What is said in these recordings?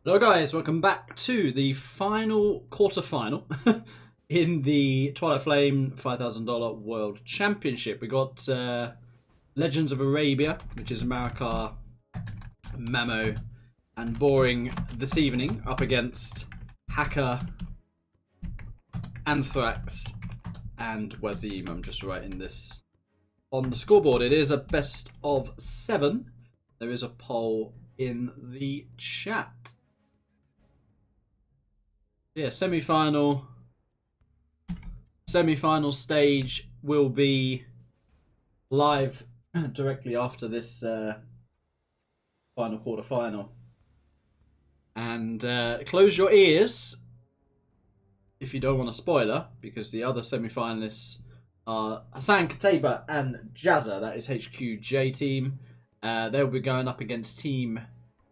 Hello guys, welcome back to the final quarter-final in the Twilight Flame $5,000 World Championship. We got Legends of Arabia, which is Marika, Mamo, and Boring this evening, up against Hacker, Anthrax, and Wazim. I'm just writing this on the scoreboard. It is a best of 7. There is a poll in the chat. Yeah, semi-final stage will be live directly after this final quarter-final. And close your ears if you don't want a spoiler, because the other semi-finalists are Hassan Kateba and Jazza. That is HQJ team. They'll be going up against Team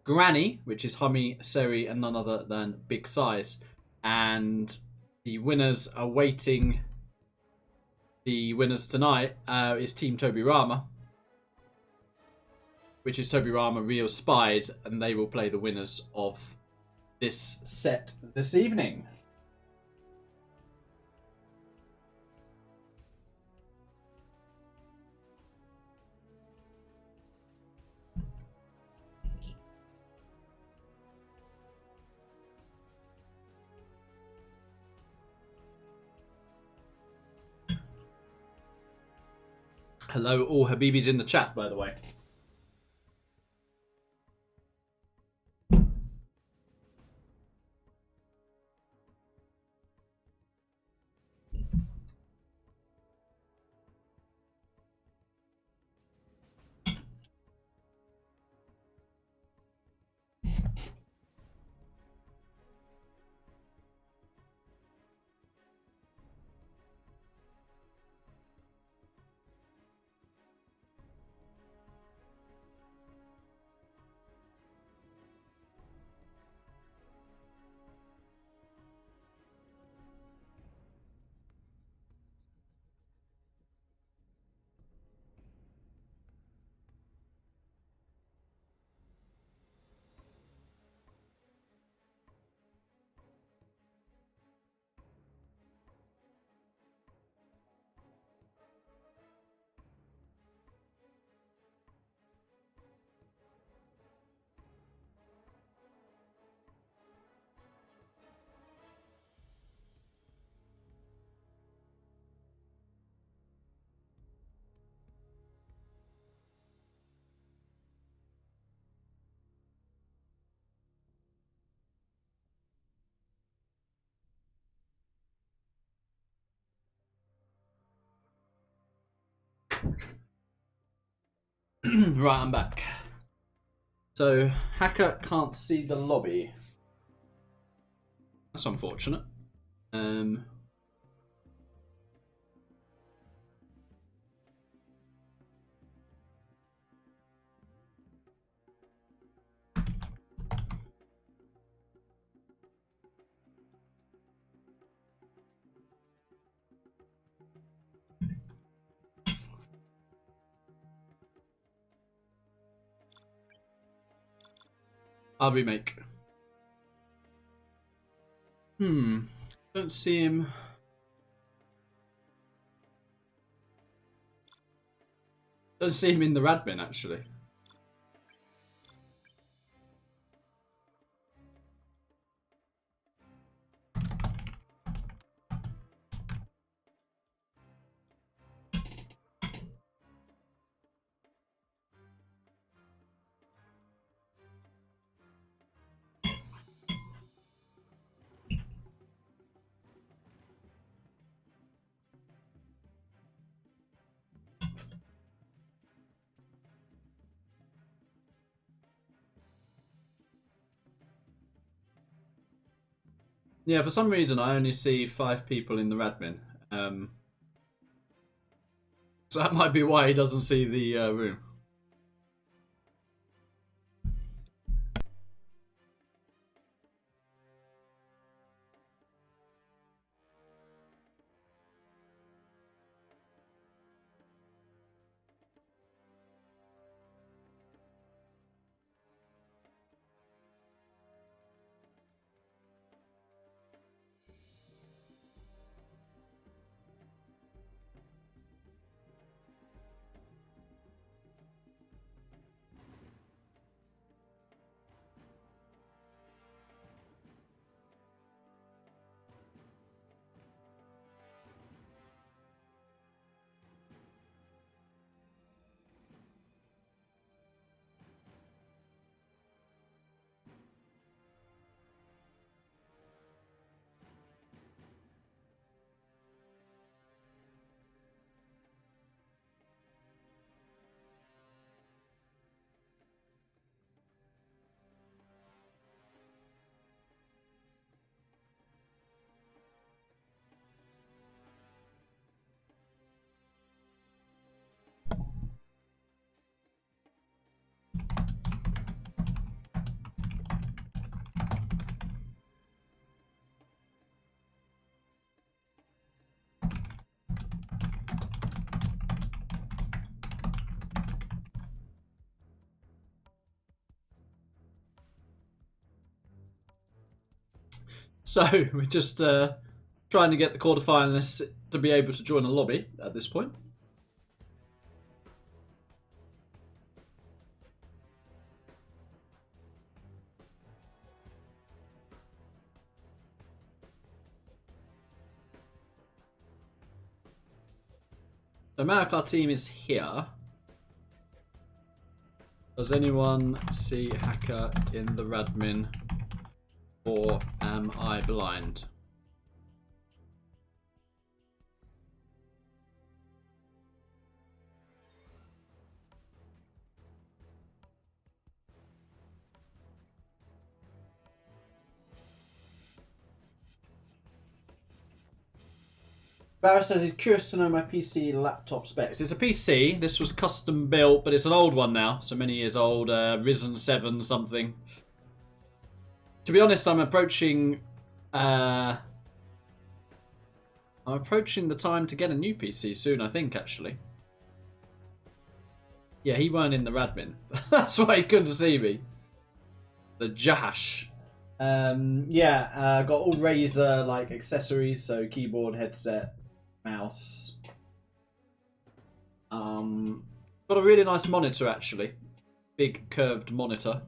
Granny, which is Hummy, Seri, and none other than Big Size. And the winners awaiting the winners tonight is Team Toby Rama, which is Toby Rama, Real Spied, and they will play the winners of this set this evening. Hello, all Habibis in the chat, by the way. Right, I'm back. So, Hacker can't see the lobby. That's unfortunate. I'll remake. Don't see him. Don't see him in the Radmin, actually. Yeah, for some reason I only see 5 people in the Radmin. So that might be why he doesn't see the room. So we're just trying to get the quarterfinalists to be able to join a lobby at this point. The America team is here. Does anyone see Hacker in the Radmin, or am I blind? Barra says he's curious to know my PC laptop specs. It's a PC. This was custom built, but it's an old one now. So many years old. Ryzen 7 something. To be honest, I'm approaching the time to get a new PC soon, I think, actually. Yeah, he weren't in the Radmin. That's why he couldn't see me. The Jash. Yeah, got all Razer like accessories, so keyboard, headset, mouse. Got a really nice monitor actually. Big curved monitor.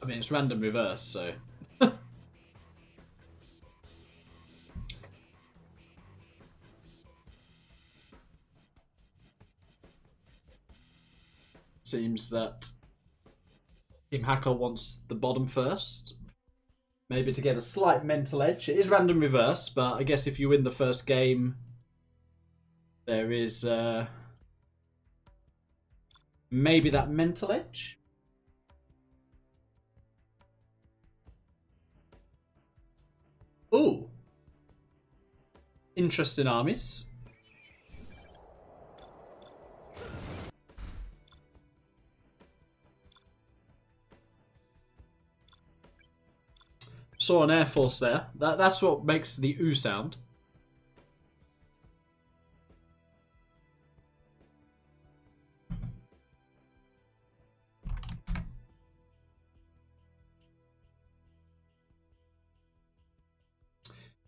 I mean, it's random reverse, so. Seems that Team Hacker wants the bottom first. Maybe to get a slight mental edge. It is random reverse, but I guess if you win the first game, there is maybe that mental edge. Ooh. Interesting armies. Saw an Air Force there. That's what makes the ooh sound.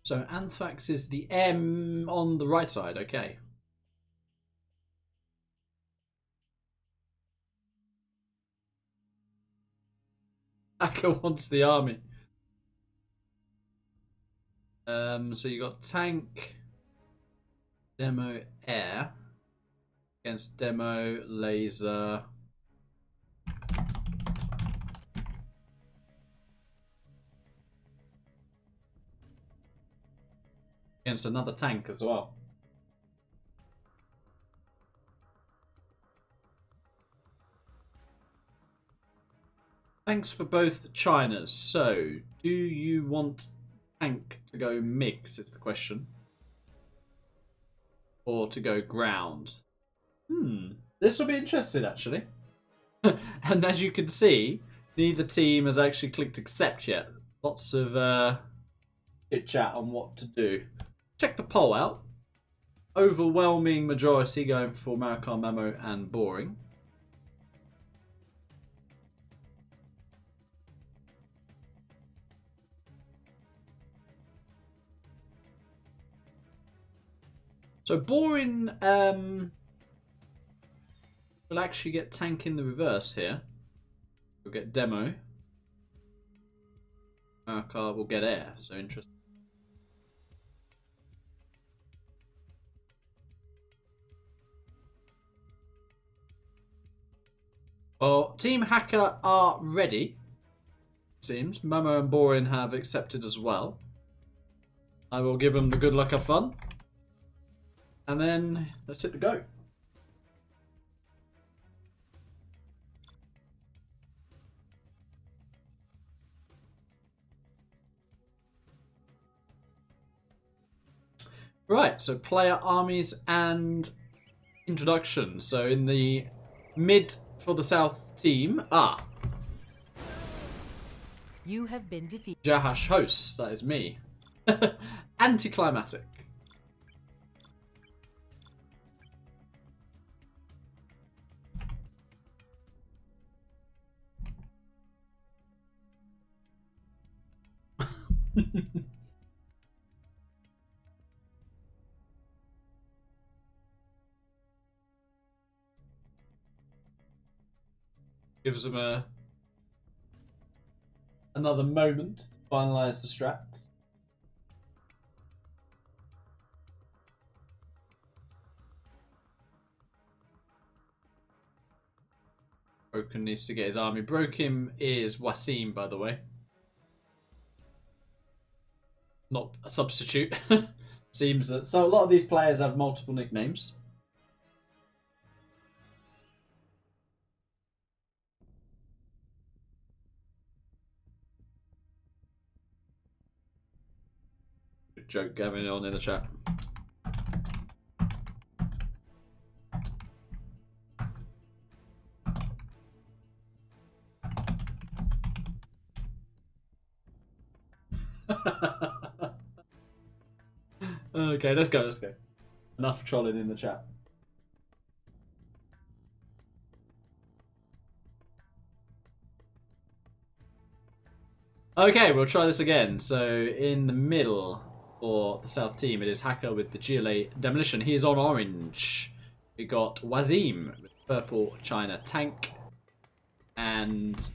So Anthrax is the M on the right side, okay. Hacker wants the army. So you got tank, demo air against demo laser. Against another tank as well. Thanks for both Chinas. So, do you want tank to go mix, is the question. Or to go ground? This will be interesting, actually. And as you can see, neither team has actually clicked accept yet. Lots of chit-chat on what to do. Check the poll out. Overwhelming majority going for Marikar, Memo, and Boring. So Boring will actually get tank in the reverse here. We'll get demo. Marikar will get air. So interesting. Well, Team Hacker are ready. It seems Momo and Boring have accepted as well. I will give them the good luck, have fun. And then let's hit the go. Right, so player, armies, and introduction. So in the mid for the South team, You have been defeated. Jahash hosts, that is me. Anticlimactic. Gives them another moment to finalise the strat. Broken needs to get his army. Broken is Wasim, by the way. Not a substitute. Seems that. So a lot of these players have multiple nicknames. Good joke going on in the chat. Okay, let's go. Enough trolling in the chat. Okay, we'll try this again. So in the middle for the South team, it is Hacker with the GLA Demolition. He is on orange. We got Wazim with purple China tank. And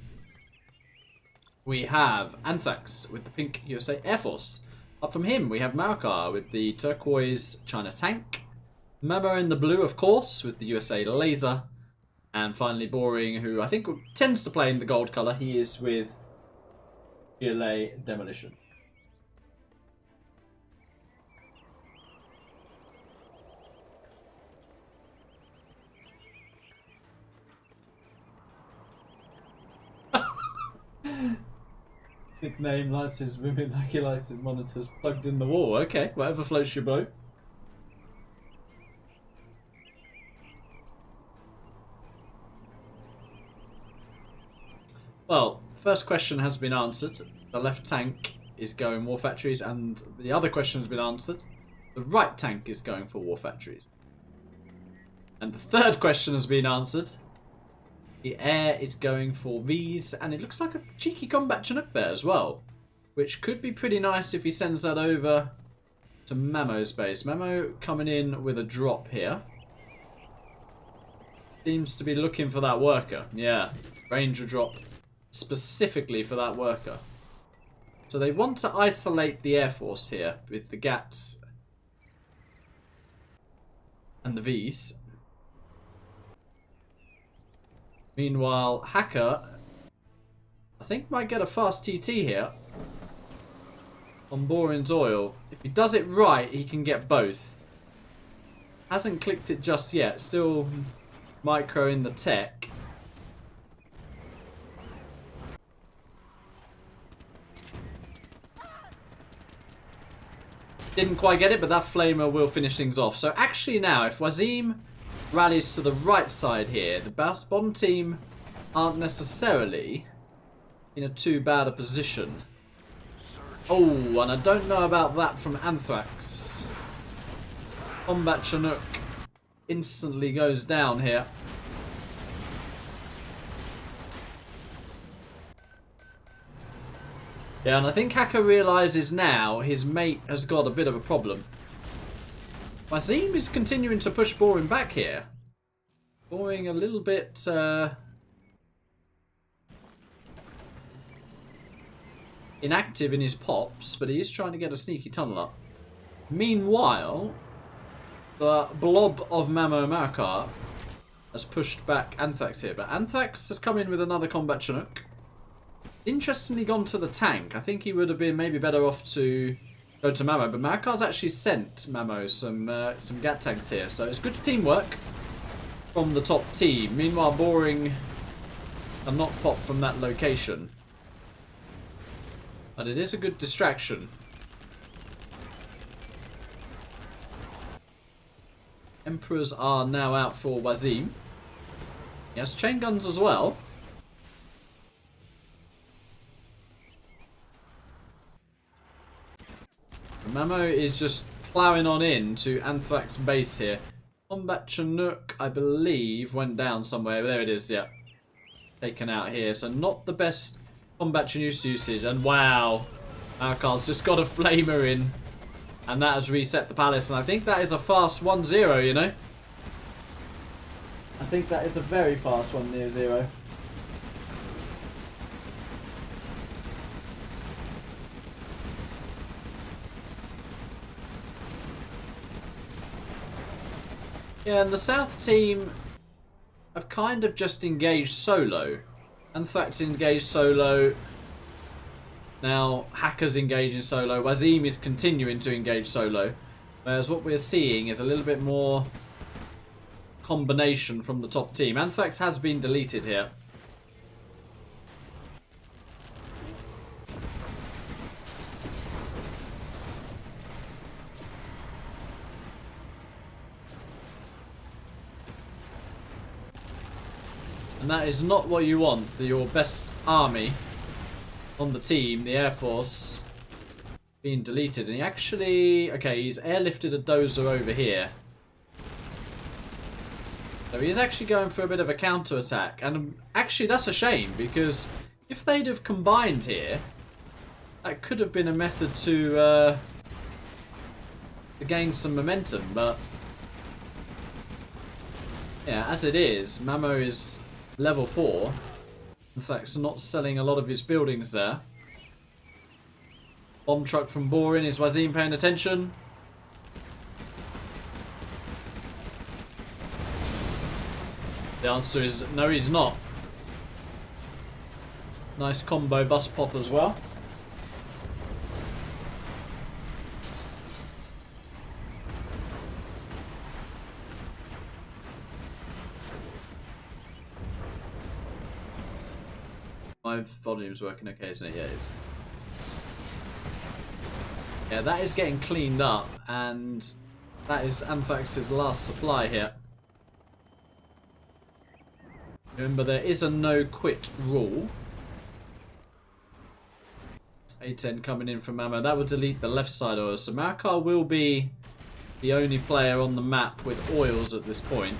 we have Anthrax with the pink USA Air Force. Up from him, we have Marakar with the turquoise China tank. Memo in the blue, of course, with the USA laser. And finally, Boring, who I think tends to play in the gold colour. He is with GLA Demolition. Nickname lights his women like he likes his monitors plugged in the wall. Okay, whatever floats your boat. Well, first question has been answered. The left tank is going war factories, and the other question has been answered. The right tank is going for war factories. And the third question has been answered. The air is going for V's, and it looks like a cheeky combat Chinook there as well. Which could be pretty nice if he sends that over to Memo's base. Memo coming in with a drop here. Seems to be looking for that worker. Yeah, Ranger drop specifically for that worker. So they want to isolate the Air Force here with the GATs and the V's. Meanwhile, Hacker, I think, might get a fast TT here on Borin's oil. If he does it right, he can get both. Hasn't clicked it just yet. Still micro in the tech. Didn't quite get it, but that flamer will finish things off. So actually now, if Wazim rallies to the right side here, the bottom team aren't necessarily in a too bad a position. Oh, and I don't know about that from Anthrax. Combat Chinook instantly goes down here. Yeah, and I think Hacker realises now his mate has got a bit of a problem. Wazim is continuing to push Boring back here. Boring a little bit inactive in his pops, but he is trying to get a sneaky tunnel up. Meanwhile, the blob of Mamo Marakar has pushed back Anthrax here, but Anthrax has come in with another combat Chinook. Interestingly gone to the tank. I think he would have been maybe better off to go to Mamo, but Marakar's actually sent Mamo some GAT tanks here, so it's good teamwork from the top team. Meanwhile, Boring are not popped from that location. But it is a good distraction. Emperors are now out for Wazim. He has chain guns as well. Mamo is just ploughing on in to Anthrax base here. Combat Chinook, I believe, went down somewhere. There it is, yeah. Taken out here. So not the best Combat Chinook usage. And wow, ExCaL's just got a flamer in. And that has reset the palace. And I think that is a fast 1-0, you know. I think that is a very fast 1-0. Yeah, and the South team have kind of just engaged solo. Anthrax engaged solo. Now Hacker's engaging solo. Wazim is continuing to engage solo. Whereas what we're seeing is a little bit more combination from the top team. Anthrax has been deleted here. And that is not what you want. Your best army on the team, the Air Force, being deleted. And he actually... Okay, he's airlifted a dozer over here. So he's actually going for a bit of a counter-attack. And actually that's a shame, because if they'd have combined here, that could have been a method to gain some momentum. But yeah, as it is, Mamo is level 4. In fact, not selling a lot of his buildings there. Bomb truck from Borin. Is Wazim paying attention? The answer is no, he's not. Nice combo bus pop as well. My volume's working okay, isn't it? Yeah, it is. Yeah, that is getting cleaned up, and that is Anthrax's last supply here. Remember, there is a no quit rule. A10 coming in from Mamo. That will delete the left side oils. So ExCaL will be the only player on the map with oils at this point.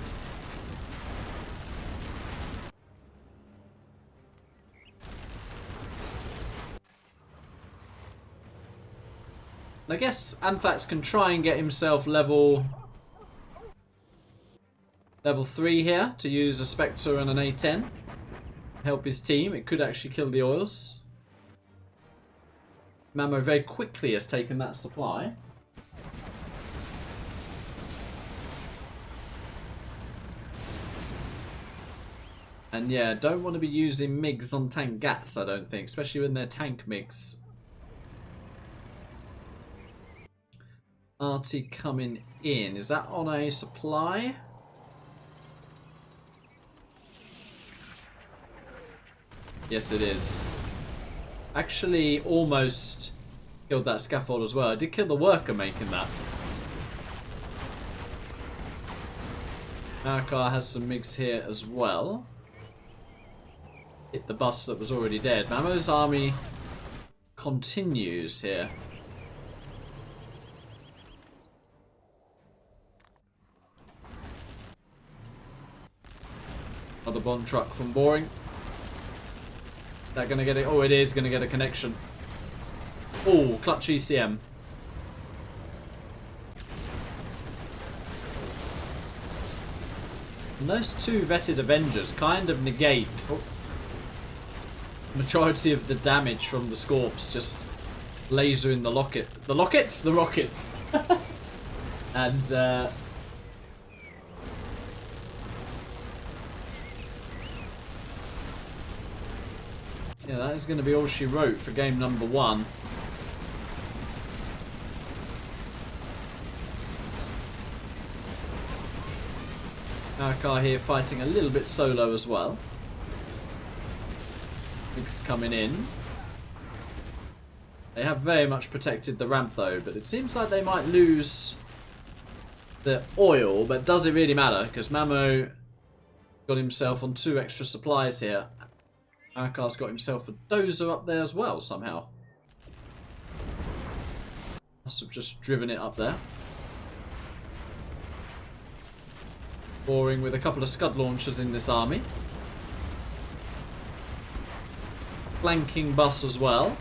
I guess Anthrax can try and get himself level 3 here to use a Spectre and an A10. Help his team. It could actually kill the oils. Mamo very quickly has taken that supply. And yeah, don't want to be using MiGs on tank GATs, I don't think, especially when they're tank MiGs. Arty coming in. Is that on a supply? Yes, it is. Actually, almost killed that scaffold as well. I did kill the worker making that. ExCaL has some MiGs here as well. Hit the bus that was already dead. Mamo's army continues here. Another bomb truck from Boring. Is that going to get it? Oh, it is going to get a connection. Oh, clutch ECM. And those two vetted Avengers kind of negate majority of the damage from the Scorps, just lasering the locket. The lockets? The rockets. And yeah, that is going to be all she wrote for game number 1. ExCaL here fighting a little bit solo as well. MiGs coming in. They have very much protected the ramp though, but it seems like they might lose the oil, but does it really matter? Because Mamo got himself on 2 extra supplies here. Marikar's got himself a dozer up there as well, somehow. Must have just driven it up there. Boring with a couple of Scud launchers in this army. Flanking bus as well.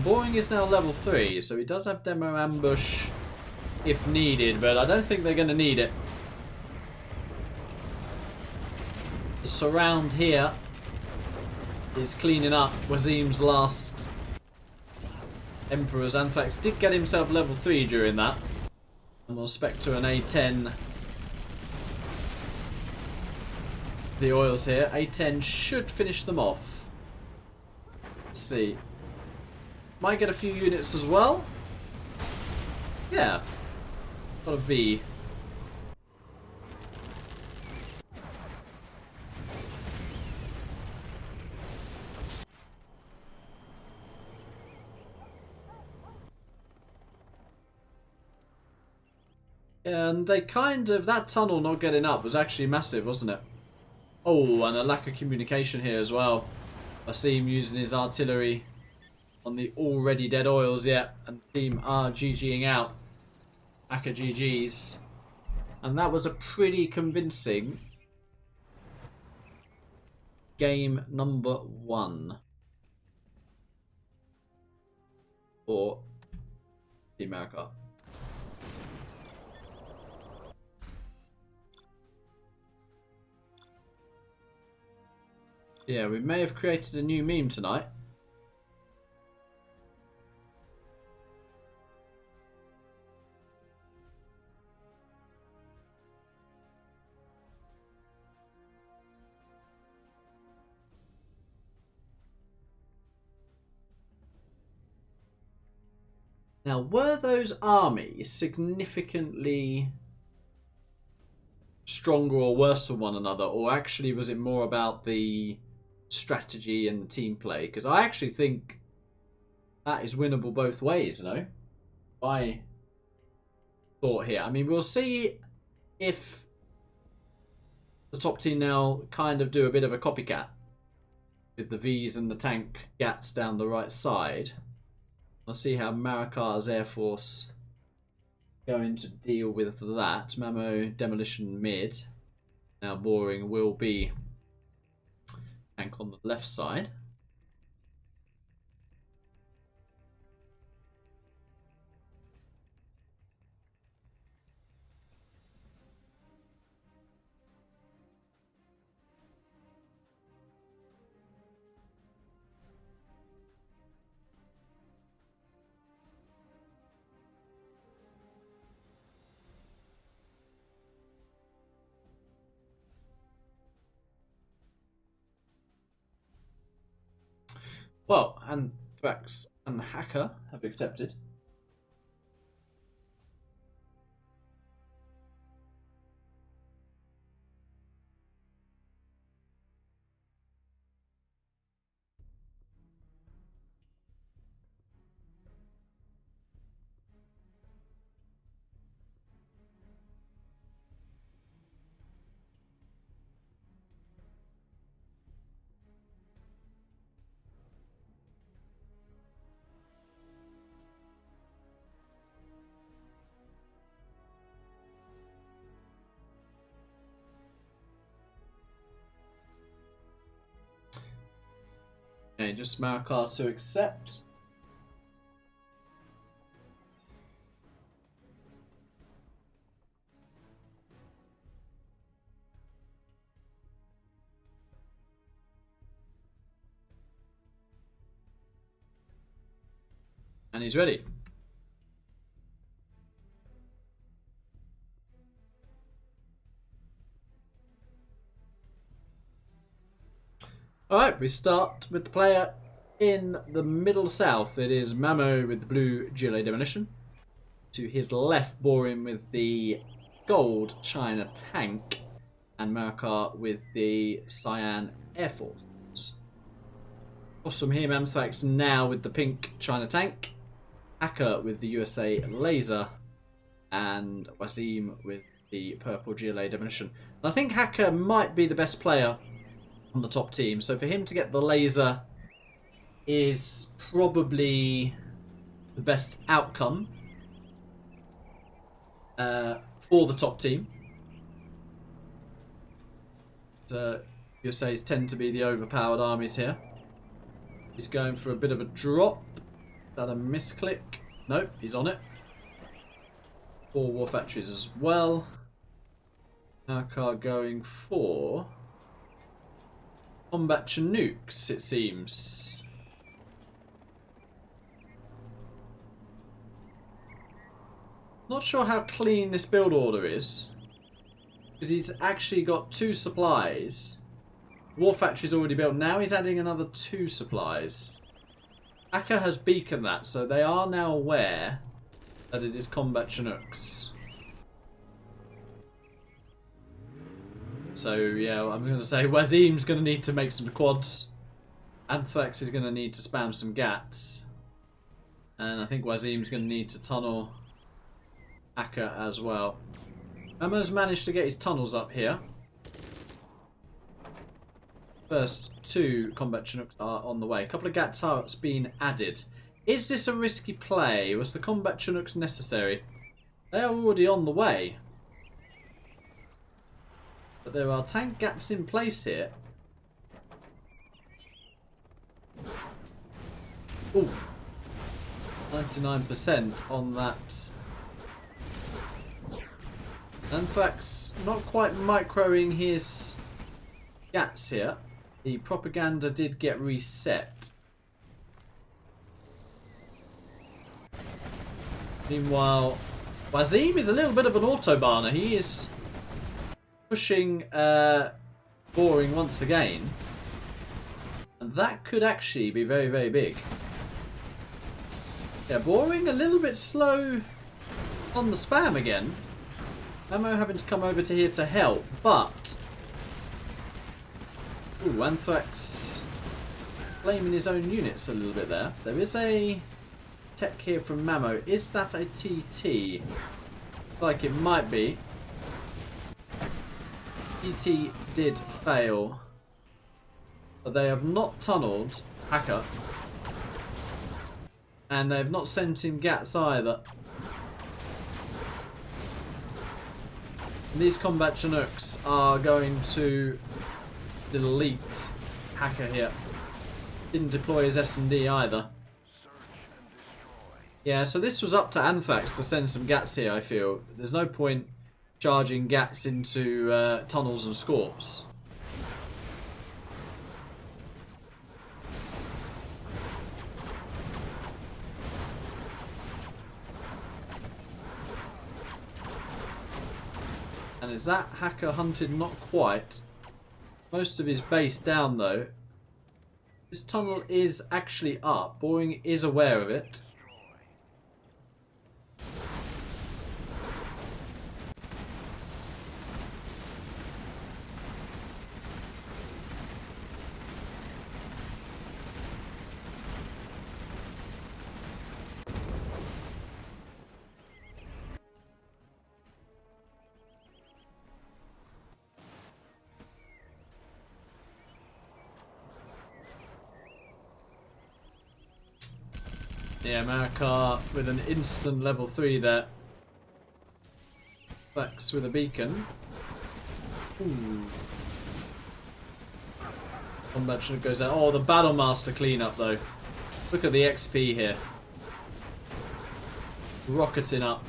Boring is now level 3, so he does have demo ambush if needed, but I don't think they're going to need it. The surround here is cleaning up Wazim's last Emperor's. Anthrax did get himself level 3 during that. And we'll Spectre an A10. The oils here. A10 should finish them off. Let's see. Might get a few units as well. Yeah. Got a V. And they kind of... That tunnel not getting up was actually massive, wasn't it? Oh, and a lack of communication here as well. I see him using his artillery on the already dead oils, yeah. And the team are GGing out. Aka GG's. And that was a pretty convincing game number 1 for Team America. Yeah, we may have created a new meme tonight. Now, were those armies significantly stronger or worse than one another, or actually was it more about the strategy and the team play? Because I actually think that is winnable both ways, you know? My thought here. I mean, we'll see if the top team now kind of do a bit of a copycat with the Vs and the tank gats down the right side. We'll see how Marikar's Air Force going to deal with that. Mamo demolition mid. Now Boring will be tank on the left side. Well, Anthrax and Hacker have accepted. Okay, just Marikar to accept. And he's ready. Alright, we start with the player in the middle south. It is Mamo with the blue GLA demolition. To his left, Boring with the gold China tank. And Marikar with the Cyan Air Force. Across from him, Anthrax now with the pink China tank. Hacker with the USA laser. and Wazim with the purple GLA demolition. And I think Hacker might be the best player on the top team, so for him to get the laser is probably the best outcome for the top team. USAs tend to be the overpowered armies here. He's going for a bit of a drop. Is that a misclick? Nope, he's on it. 4 war factories as well. Narkar going for combat Chinooks, it seems. Not sure how clean this build order is, because he's actually got 2 supplies. War factory's already built. Now he's adding another 2 supplies. Akka has beaconed that, so they are now aware that it is combat Chinooks. So yeah, I'm going to say Wazim's going to need to make some quads. Anthrax is going to need to spam some gats. And I think Wazim's going to need to tunnel Akka as well. Ammo's managed to get his tunnels up here. First 2 combat Chinooks are on the way. A couple of gat turrets being added. Is this a risky play? Was the combat Chinooks necessary? They are already on the way. But there are tank gats in place here. Ooh. 99% on that. Anthrax not quite microing his gats here. The propaganda did get reset. Meanwhile, Wazim is a little bit of an autobahner. He is pushing Boring once again. And that could actually be very, very big. Yeah, Boring a little bit slow on the spam again. Ammo having to come over to here to help, but... Ooh, Anthrax blaming his own units a little bit there. There is a tech here from Mamo. Is that a TT? Like it might be. TT did fail. But they have not tunneled Hacker. And they have not sent in Gats either. These combat Chinooks are going to delete Hacker here. Didn't deploy his S&D either. Yeah, so this was up to Anthrax to send some Gats here, I feel. There's no point charging Gats into tunnels and scorps. And is that Hacker hunted? Not quite. Most of his base down though. This tunnel is actually up. Boring is aware of it. Yeah, Marikar with an instant level 3 there. Flex with a beacon. Ooh. Combat Chinook goes out. Oh, the Battle Master cleanup though. Look at the XP here. Rocketing up.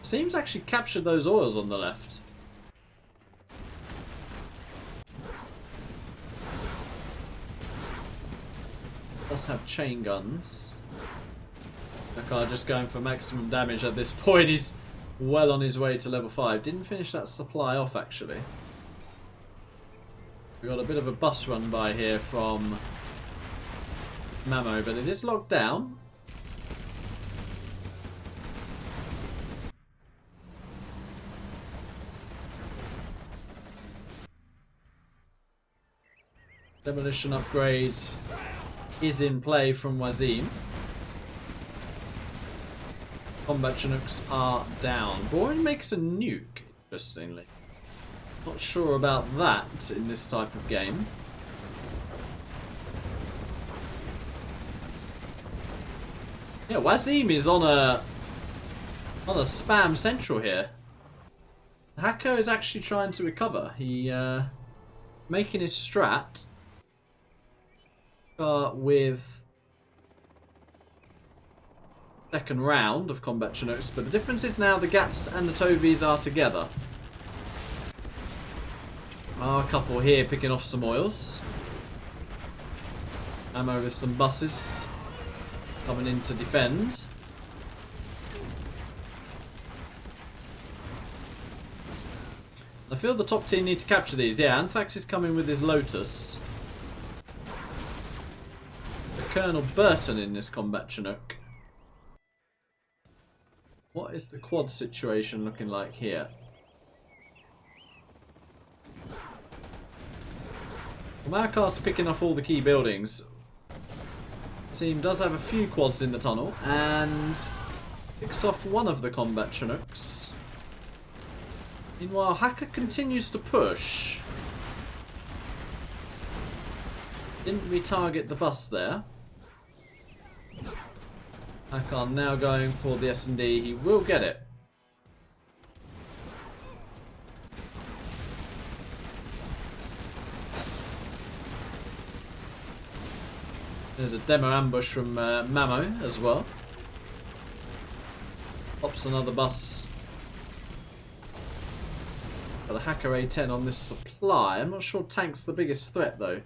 Seems actually captured those oils on the left. Does have chain guns. Nakar just going for maximum damage at this point. He's well on his way to level 5. Didn't finish that supply off actually. We got a bit of a bus run by here from Mamo, but it is locked down. Demolition upgrades is in play from Wazim. Combat Chinooks are down. Boring makes a nuke, interestingly. Not sure about that in this type of game. Yeah, Wazim is on a spam central here. The hacker is actually trying to recover. He making his strat with second round of Combat Chinooks, but the difference is now the Gats and the Tobies are together. A couple here picking off some oils. Ammo with some buses coming in to defend. I feel the top team need to capture these. Yeah, Anthrax is coming with his Lotus. The Colonel Burton in this Combat Chinook. What is the quad situation looking like here? Marikar's picking off all the key buildings. Team does have a few quads in the tunnel and picks off one of the Combat Chinooks. Meanwhile, Hacker continues to push. Didn't retarget the bus there. Hacker now going for the S&D. He will get it. There's a demo ambush from Mamo as well. Pops another bus. Got a Hacker A10 on this supply. I'm not sure tank's the biggest threat though.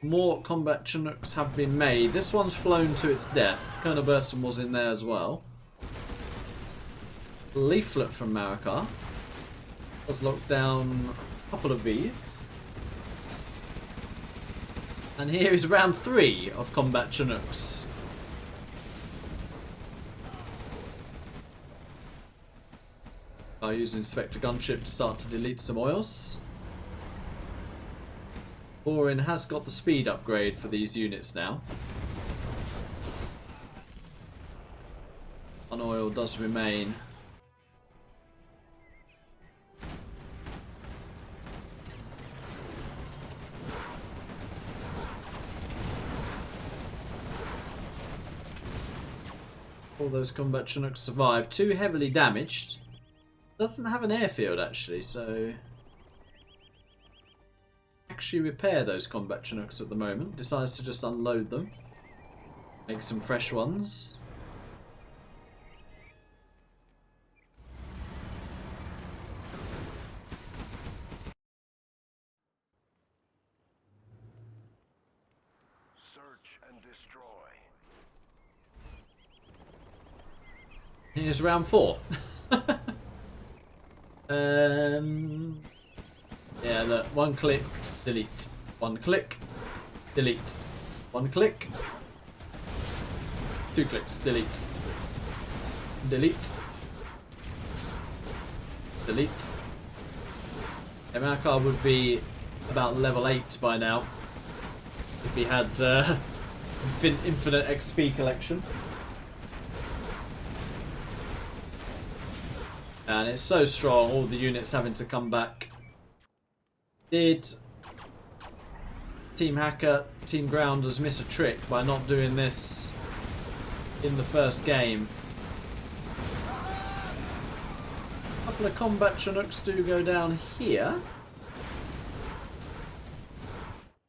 More Combat Chinooks have been made. This one's flown to its death. Colonel Burton was in there as well. Leaflet from Marikar. Has locked down a couple of these. And here is round 3 of Combat Chinooks. I use Inspector Gunship to start to delete some oils. Borin has got the speed upgrade for these units now. One oil does remain. All those Combat Chinooks survive. 2 heavily damaged. Doesn't have an airfield actually, so actually repair those Combat Chinooks at the moment. Decides to just unload them. Make some fresh ones. Search and destroy. Here's round 4. Yeah, look, one click, delete. One click, delete. One click, 2 clicks, delete. Delete. Delete. Marikar would be about level 8 by now if he had infinite XP collection. And it's so strong, all the units having to come back. Did Team Hacker, Team Grounders miss a trick by not doing this in the first game? A couple of Combat Chinooks do go down here.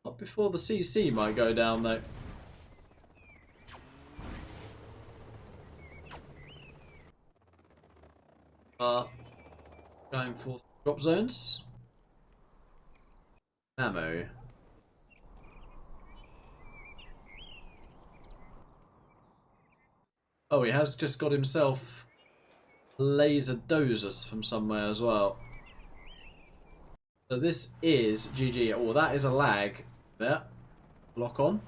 Not before the CC might go down though. Going for drop zones. Ammo. Oh, he has just got himself laser dozers from somewhere as well. So this is GG. Oh, that is a lag there. Lock on.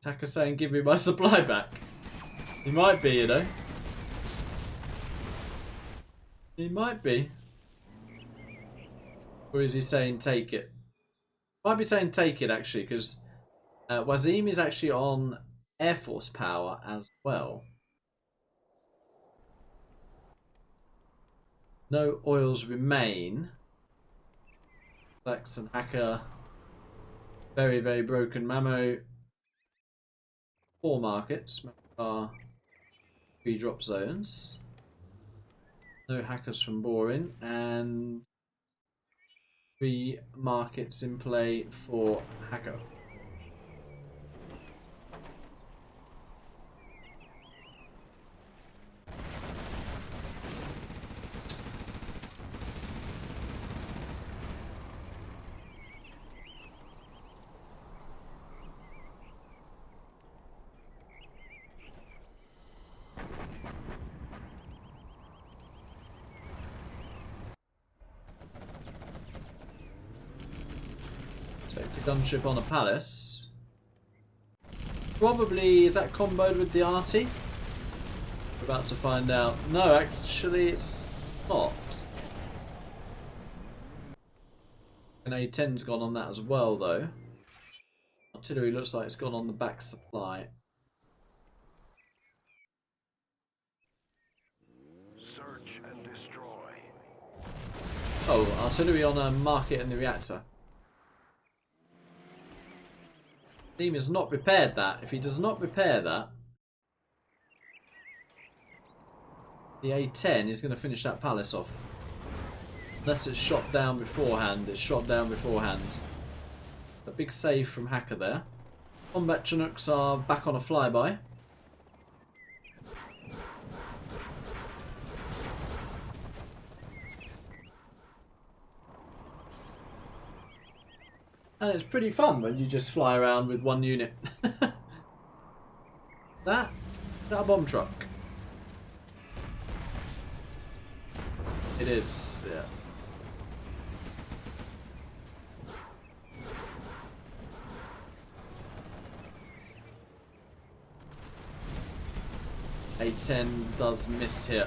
Attacker saying, give me my supply back. He might be, you know. He might be. Or is he saying, take it? Might be saying take it actually, because Wazim is actually on Air Force power as well. No oils remain. Saxon Hacker. Very, very broken. Mamo. 4 markets. Are 3 drop zones. No hackers from Boring. And 3 markets in play for Hacker. Expected gunship on a palace. Probably, is that comboed with the arty? We're about to find out. No, actually it's not. An A10's gone on that as well though. Artillery looks like it's gone on the back supply. Search and destroy. Oh, artillery on a market in the reactor. Team has not repaired that. If he does not repair that, the A10 is going to finish that palace off. Unless it's shot down beforehand. It's shot down beforehand. A big save from Hacker there. Combat Chinooks are back on a flyby. And it's pretty fun when you just fly around with one unit. That a bomb truck? It is, yeah. A10 does miss here.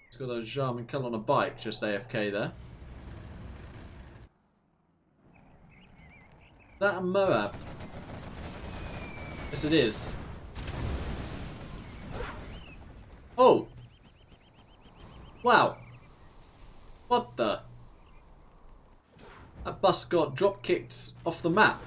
He's got a Jarman Kell on a bike, just AFK there. Is that a Moab? Yes, it is. Oh! Wow. What the? That bus got drop kicked off the map.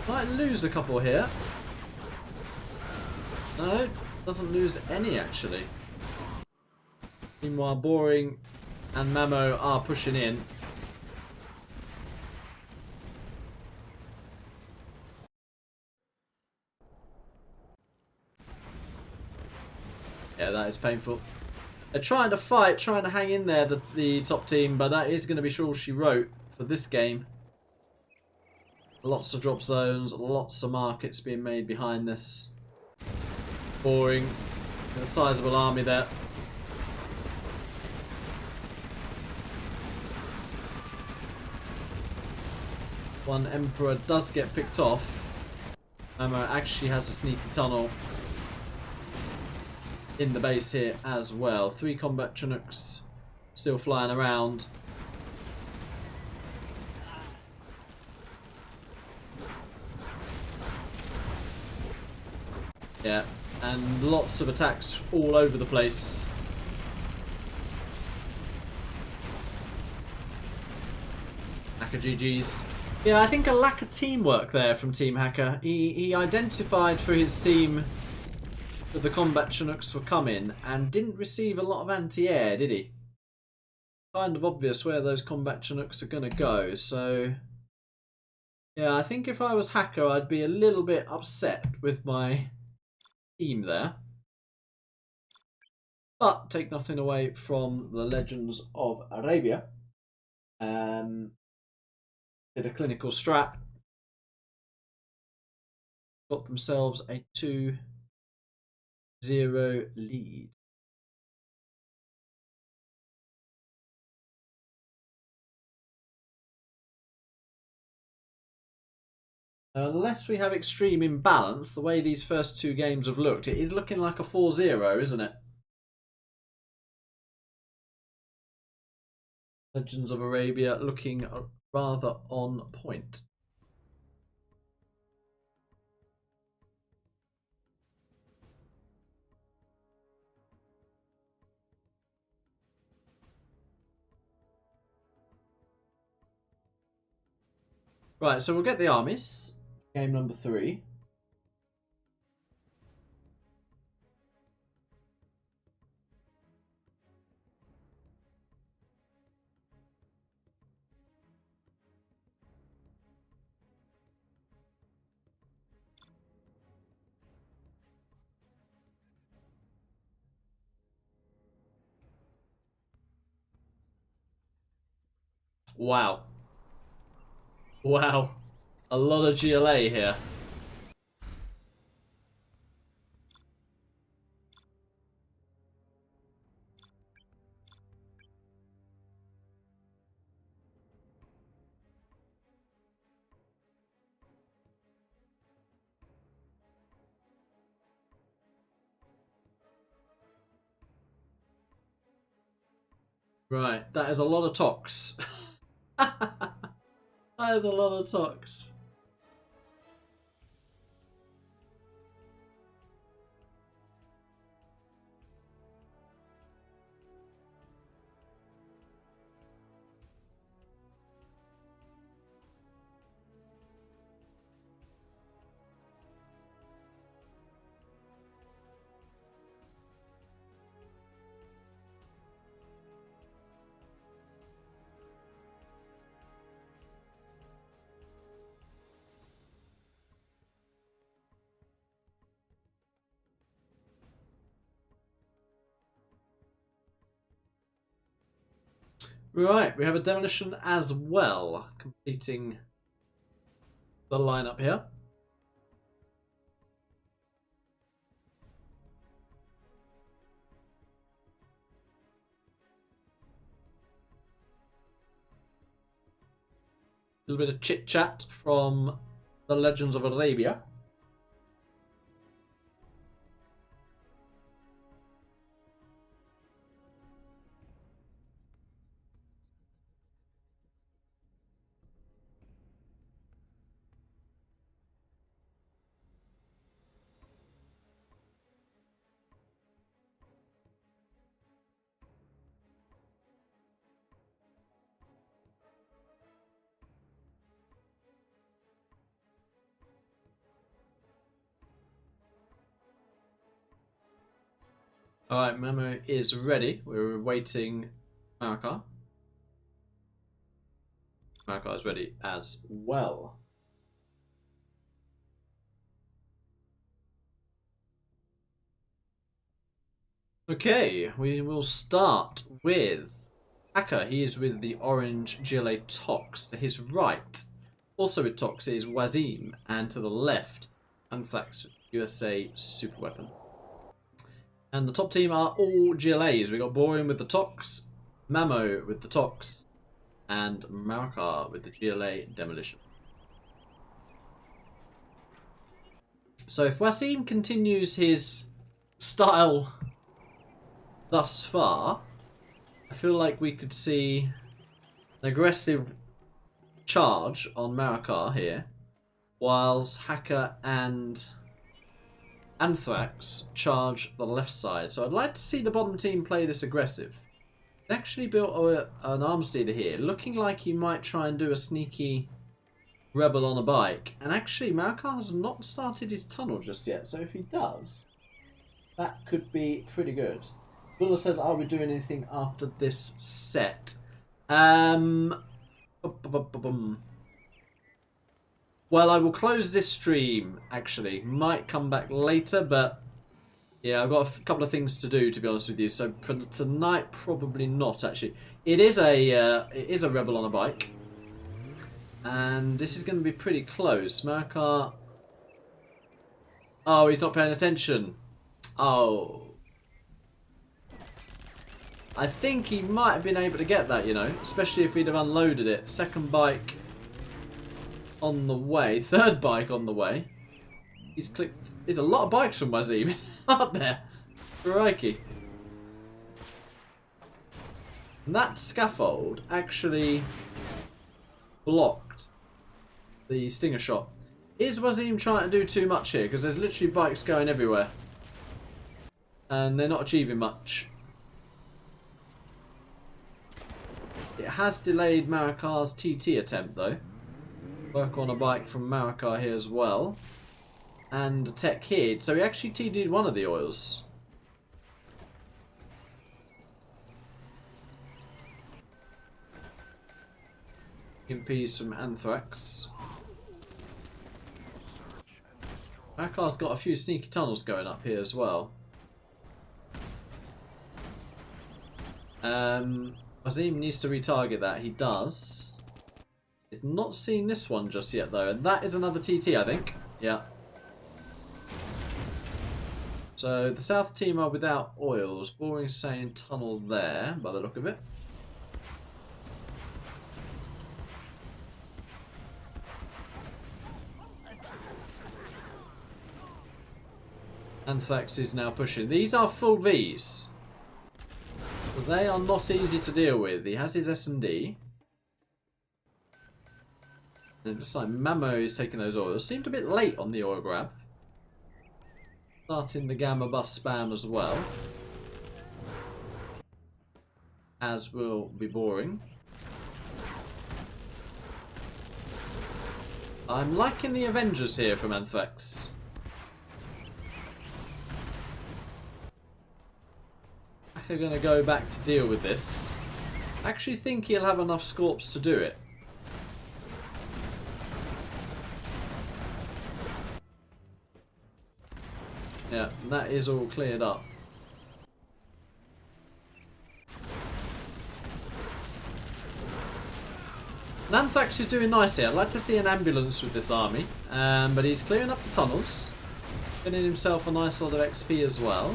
Might lose a couple here. No, doesn't lose any actually. Meanwhile, Boring and Mamo are pushing in. Yeah, that is painful. They're trying to fight, trying to hang in there, the top team, but that is going to be all she wrote for this game. Lots of drop zones, lots of markets being made behind this. Boring. A sizable army there. One Emperor does get picked off. Mamo actually has a sneaky tunnel in the base here as well. 3 combat Chinooks still flying around. Yeah, and lots of attacks all over the place. Hacker GG's. Yeah, I think a lack of teamwork there from Team Hacker. He identified for his team that the combat Chinooks were coming and didn't receive a lot of anti-air, did he? Kind of obvious where those combat Chinooks are going to go, so... Yeah, I think if I was Hacker, I'd be a little bit upset with my team there. But take nothing away from the Legends of Arabia. Did a clinical strat. Got themselves a 2 0 lead. Unless we have extreme imbalance, the way these first two games have looked, it is looking like a 4-0, isn't it? Legends of Arabia looking rather on point. Right, so we'll get the armies. Game number 3. Wow. Wow. A lot of GLA here. Right, that is a lot of tox. That is a lot of tox. Right, we have a demolition as well, completing the lineup here. A little bit of chit chat from the Legends of Arabia. Alright, Memo is ready. We're awaiting Marika. Marika is ready as well. Okay, we will start with Hacker. He is with the orange GLA Tox. To his right, also with Tox, is Wazim, and to the left, Anthrax USA Super Weapon. And the top team are all GLAs. We got Borean with the Tox, Mamo with the Tox, and Marika with the GLA Demolition. So if Wasim continues his style thus far, I feel like we could see an aggressive charge on Marika here, whilst Hacker and Anthrax charge the left side. So I'd like to see the bottom team play this aggressive. They actually built an arms dealer here, looking like he might try and do a sneaky rebel on a bike. And actually, Marika has not started his tunnel just yet, so if he does, that could be pretty good. Buller says, are we doing anything after this set? Well, I will close this stream, actually. Might come back later, but yeah, I've got a couple of things to do, to be honest with you. So for tonight, probably not, actually. It is a rebel on a bike. And this is going to be pretty close. Marika... Oh, he's not paying attention. Oh. I think he might have been able to get that, you know, especially if he'd have unloaded it. Second bike on the way, third bike on the way. He's clicked. There's a lot of bikes from Wazim, aren't there? Crikey. And that scaffold actually blocked the stinger shot. Is Wazim trying to do too much here? Because there's literally bikes going everywhere. And they're not achieving much. It has delayed Marikar's TT attempt though. Work on a bike from Marikar here as well. And a tech hid. So he actually TD'd one of the oils. Impedes from Anthrax. Marikar's got a few sneaky tunnels going up here as well. Wazim needs to retarget that. He does. I've not seen this one just yet though. And that is another TT, I think. Yeah. So the south team are without oils. Boring saying tunnel there by the look of it. Anthrax is now pushing. These are full Vs. So they are not easy to deal with. He has his S&D. And it looks like Mamo is taking those oils. Seemed a bit late on the oil grab. Starting the Gamma bus spam as well. As will be boring. I'm liking the Avengers here from Anthrax. Are going to go back to deal with this. I actually think he'll have enough Scorps to do it. Yeah, that is all cleared up. Anthrax is doing nice here. I'd like to see an ambulance with this army. But he's clearing up the tunnels. Getting himself a nice lot of XP as well.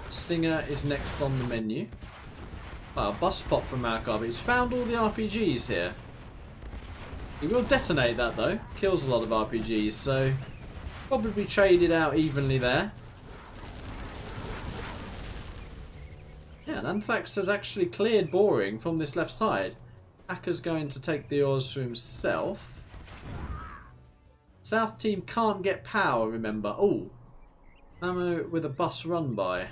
Stinger is next on the menu. Wow, bus pop from Marikar, but he's found all the RPGs here. He will detonate that though. Kills a lot of RPGs, so probably traded out evenly there. Yeah, and Anthrax has actually cleared Boring from this left side. Hacker's going to take the oars for himself. South team can't get power, remember. Oh, Mamo with a bus run by.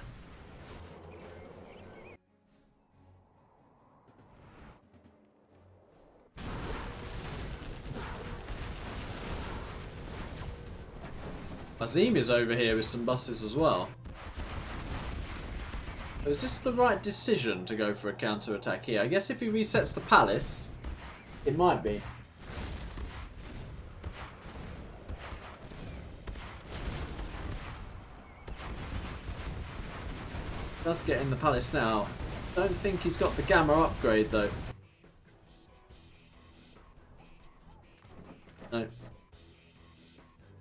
Azim is over here with some buses as well. Is this the right decision to go for a counter-attack here? I guess if he resets the palace, it might be. Does get in the palace now. Don't think he's got the Gamma upgrade though. No.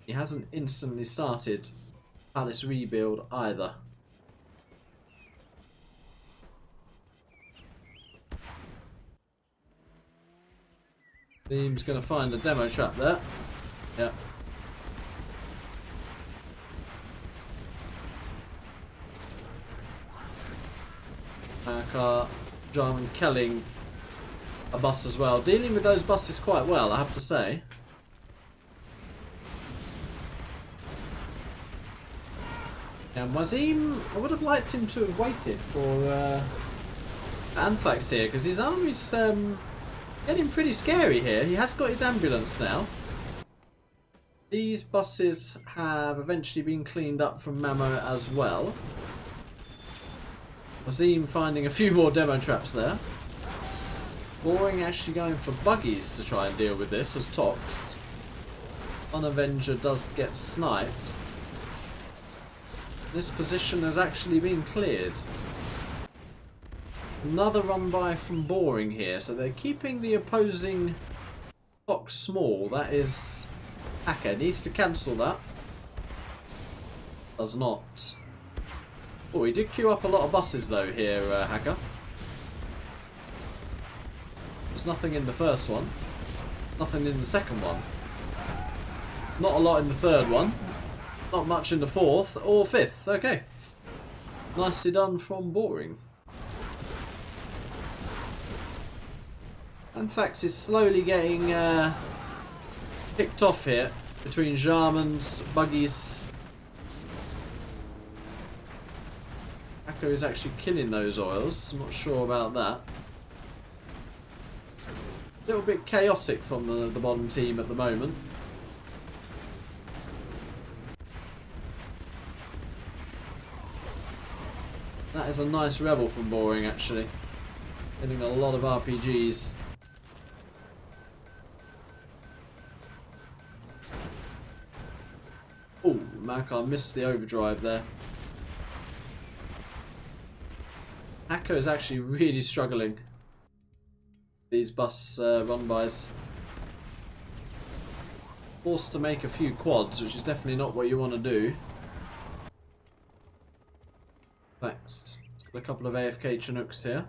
He hasn't instantly started palace rebuild either. Team's going to find the demo trap there. Yeah. Marikar, Jarman killing a bus as well. Dealing with those buses quite well, I have to say. And Wazim, I would have liked him to have waited for Anthrax here, because his army's getting pretty scary here. He has got his ambulance now. These buses have eventually been cleaned up from Mamo as well. Wazim finding a few more demo traps there. Boring actually going for buggies to try and deal with this as Tox. One Avenger does get sniped. This position has actually been cleared. Another run by from Boring here, so they're keeping the opposing Tox small. That is Hacker needs to cancel that. Does not. Oh, he did queue up a lot of buses though here, Hacker. There's nothing in the first one. Nothing in the second one. Not a lot in the third one. Not much in the fourth or fifth. Okay. Nicely done from Boring. Anthrax is slowly getting picked off here between Jarmans, buggies. Hacker is actually killing those oils. I'm not sure about that. A little bit chaotic from the bottom team at the moment. That is a nice rebel from Boring, actually. Getting a lot of RPGs. Oh, Makar missed the overdrive there. Hacker is actually really struggling. These bus run-bys. Forced to make a few quads, which is definitely not what you want to do. Thanks. A couple of AFK Chinooks here.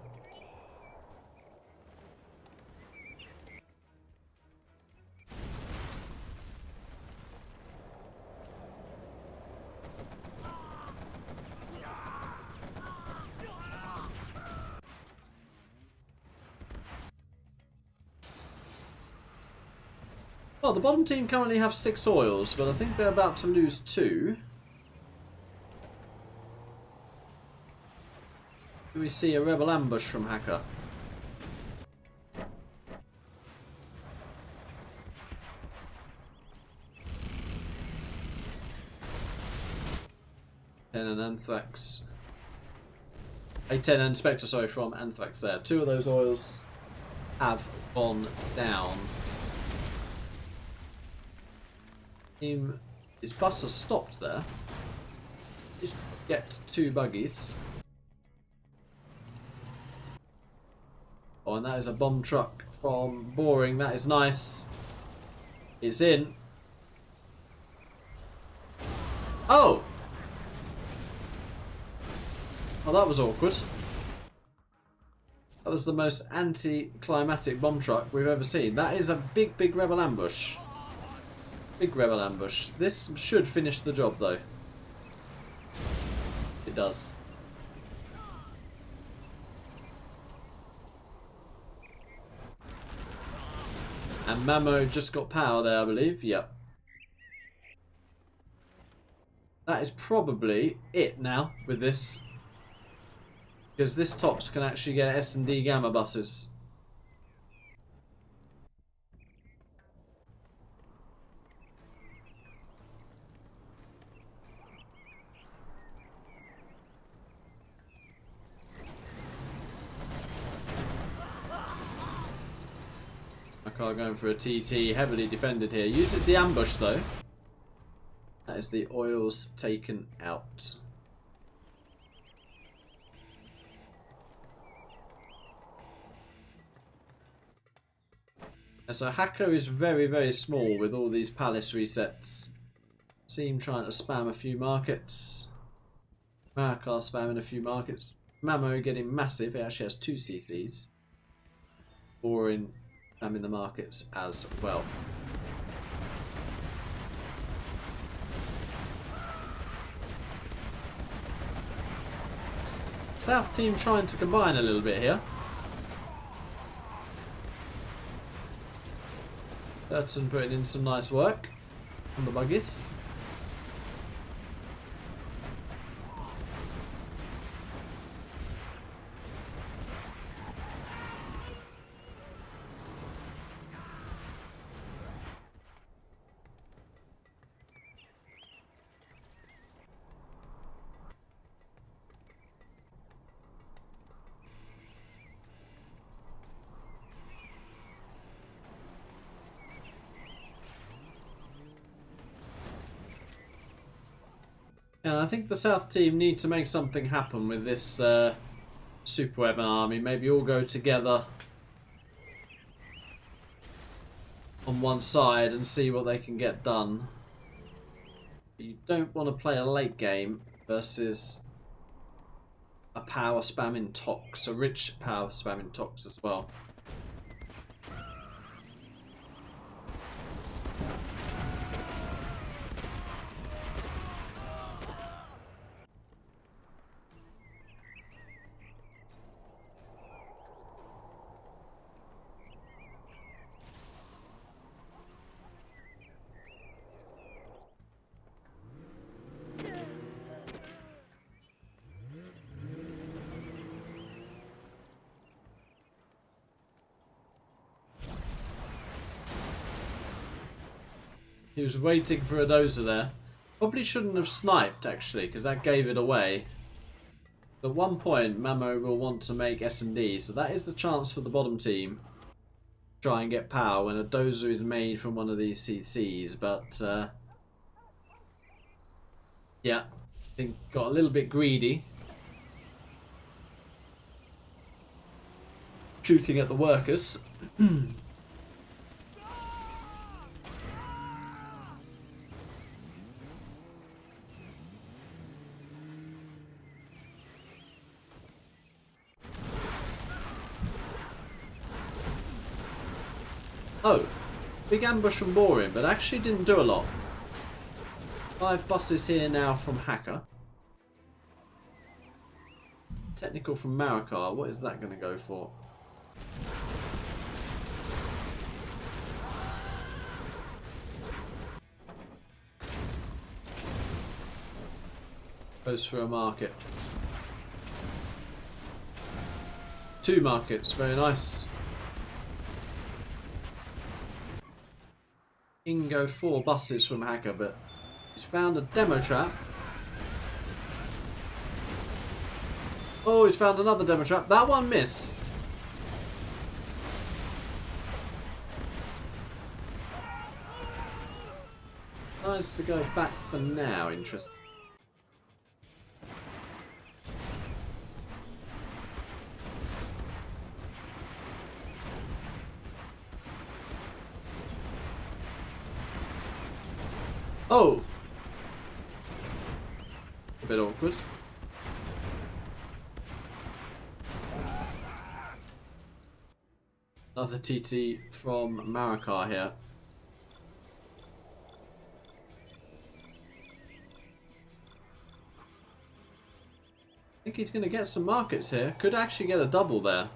Well, the bottom team currently have 6 oils, but I think they're about to lose 2. Do we see a rebel ambush from Hacker? Ten and Anthrax. A10 and Spectre, sorry, from Anthrax there. 2 of those oils have gone down. His bus has stopped there. Just get 2 buggies. Oh, and that is a bomb truck from Boring. That is nice. It's in. Oh! Oh, that was awkward. That was the most anti-climatic bomb truck we've ever seen. That is a big, big rebel ambush. Big rebel ambush. This should finish the job, though. It does. And Mamo just got power there, I believe. Yep. That is probably it now with this. Because this Tops can actually get S&D Gamma buses. Makar going for a TT, heavily defended here. Uses the ambush though. That is the oils taken out. And so Hacker is very, very small with all these palace resets. See him trying to spam a few markets. Makar spamming a few markets. Mamo getting massive. He actually has 2 CCs. Boring spamming the markets as well. South team trying to combine a little bit here. Burton putting in some nice work on the buggies. Yeah, I think the South team need to make something happen with this super weapon army. Maybe all go together on one side and see what they can get done. You don't want to play a late game versus a power spamming Tox, a rich power spamming Tox as well. He was waiting for a dozer there. Probably shouldn't have sniped, actually, because that gave it away. At one point, Mamo will want to make S&D, so that is the chance for the bottom team to try and get power when a dozer is made from one of these CCs, but yeah, I think got a little bit greedy. Shooting at the workers. Oh, big ambush from Boring, but actually didn't do a lot. 5 buses here now from Hacker. Technical from Marikar, what is that going to go for? Goes for a market. 2 markets, very nice. In go 4 buses from Hacker, but he's found a demo trap. Oh, he's found another demo trap. That one missed. Nice to go back for now, interesting. Oh! A bit awkward. Another TT from Marikar here. I think he's going to get some markets here. Could actually get a double there.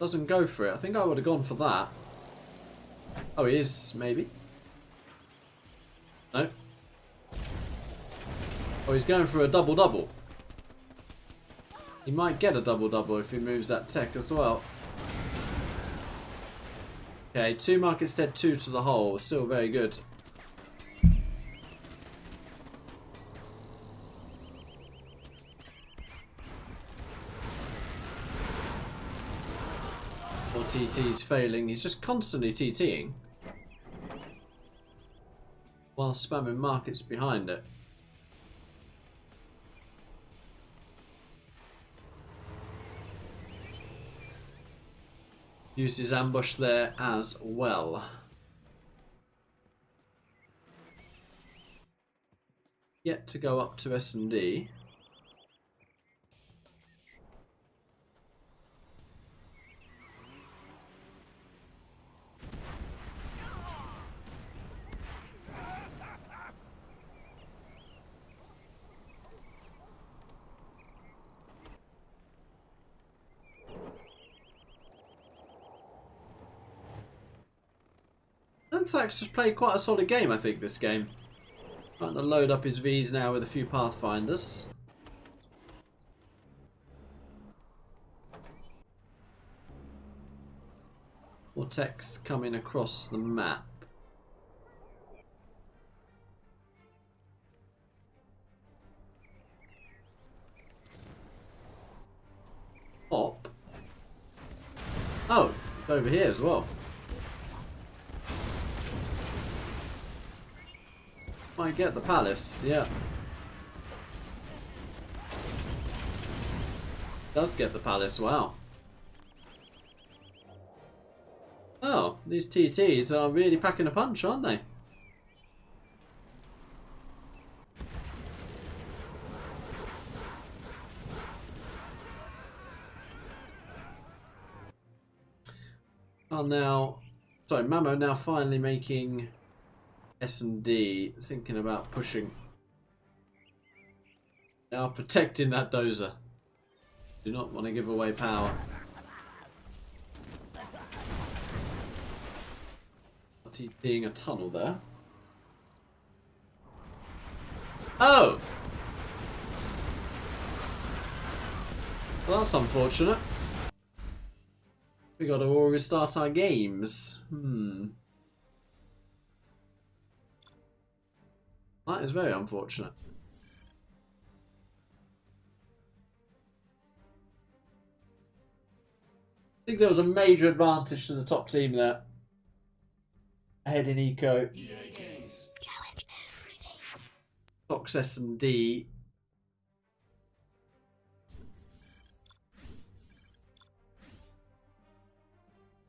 Doesn't go for it. I think I would have gone for that. Oh, he is, maybe. No. Oh, he's going for a double-double. He might get a double-double if he moves that tech as well. Okay, 2 markets dead, 2 to the hole. Still very good. Or TT's failing. He's just constantly TTing. While spamming markets behind it. Use his ambush there as well. Yet to go up to S&D. Thax has played quite a solid game, I think, this game. Trying to load up his Vs now with a few Pathfinders. More text coming across the map. Pop. Oh, it's over here as well. Might get the palace, yeah. Does get the palace, wow. Oh, these TTs are really packing a punch, aren't they? are now, sorry, Mamo now finally making S&D, thinking about pushing. Now protecting that dozer. Do not want to give away power. TTing a tunnel there. Oh! Well, that's unfortunate. We got to all restart our games. That is very unfortunate. I think there was a major advantage to the top team there. Ahead in eco. Challenge everything. Fox S&D.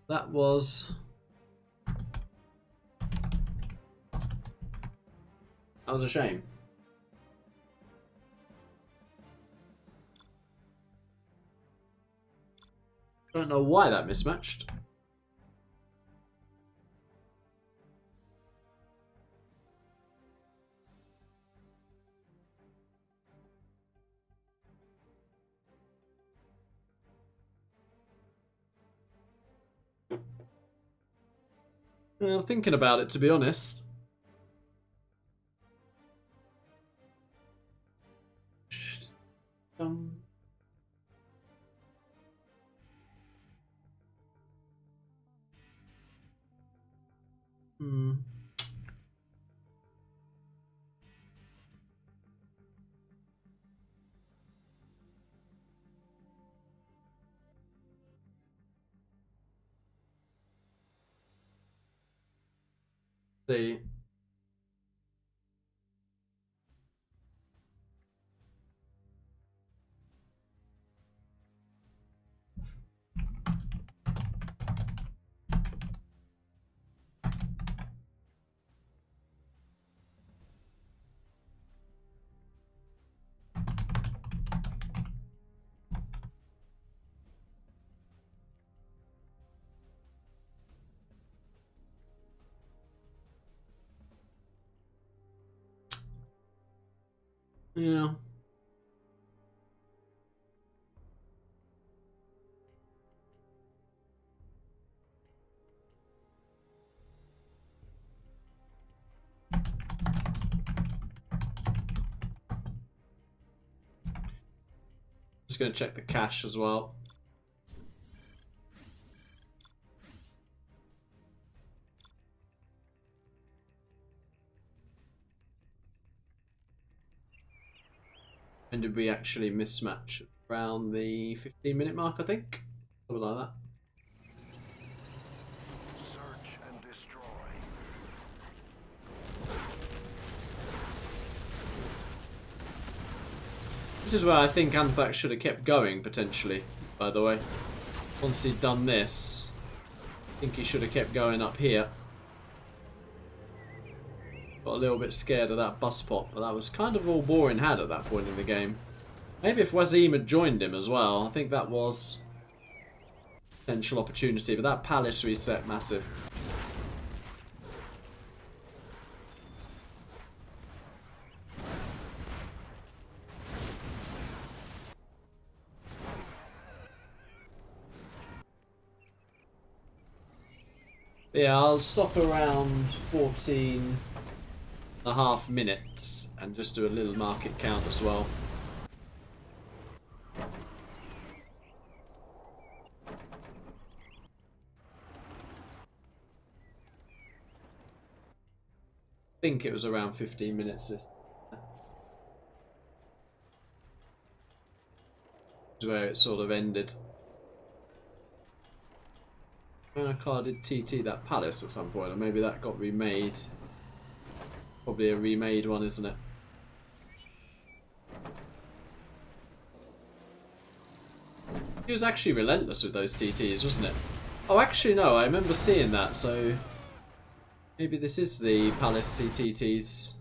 That was a shame. Don't know why that mismatched. Well, thinking about it, to be honest. Um, hmm. See. Yeah. Just going to check the cache as well. And did we actually mismatch around the 15-minute mark, I think? Something like that. Search and destroy. This is where I think Anthax should have kept going, potentially, by the way. Once he'd done this, I think he should have kept going up here. Got a little bit scared of that bus pop, but that was kind of all Boring had at that point in the game. Maybe if Wazim had joined him as well, I think that was a potential opportunity, but that palace reset, massive. Yeah, I'll stop around 14.5 minutes and just do a little market count as well. I think it was around 15 minutes. This is where it sort of ended. Car did TT that palace at some point, or maybe that got remade. Probably a remade one, isn't it? He was actually relentless with those TTs, wasn't it? Oh, actually no, I remember seeing that, so maybe this is the palace CTTs.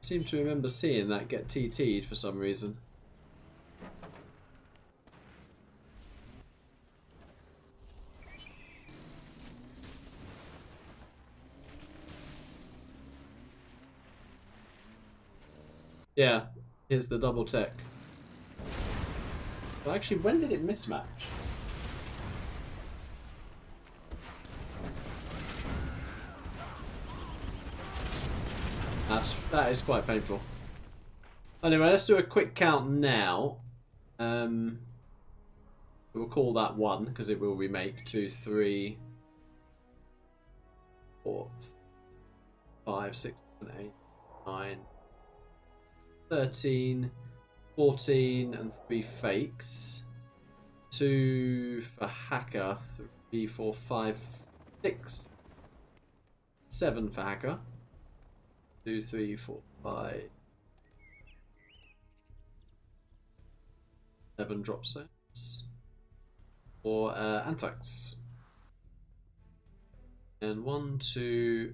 I seem to remember seeing that get TT'd for some reason. Yeah, here's the double tech. Well, actually, when did it mismatch? That is quite painful. Anyway, let's do a quick count now. We'll call that 1 because it will remake 2, 3, 4, 5, 6, 7, 8, 9, 13, 14, and 3 fakes. 2 for hacker, 3, 4, 5, 6, 7 for hacker. 2, 3, 4, 5, 7 drop zones. For Anthrax. And 1, 2.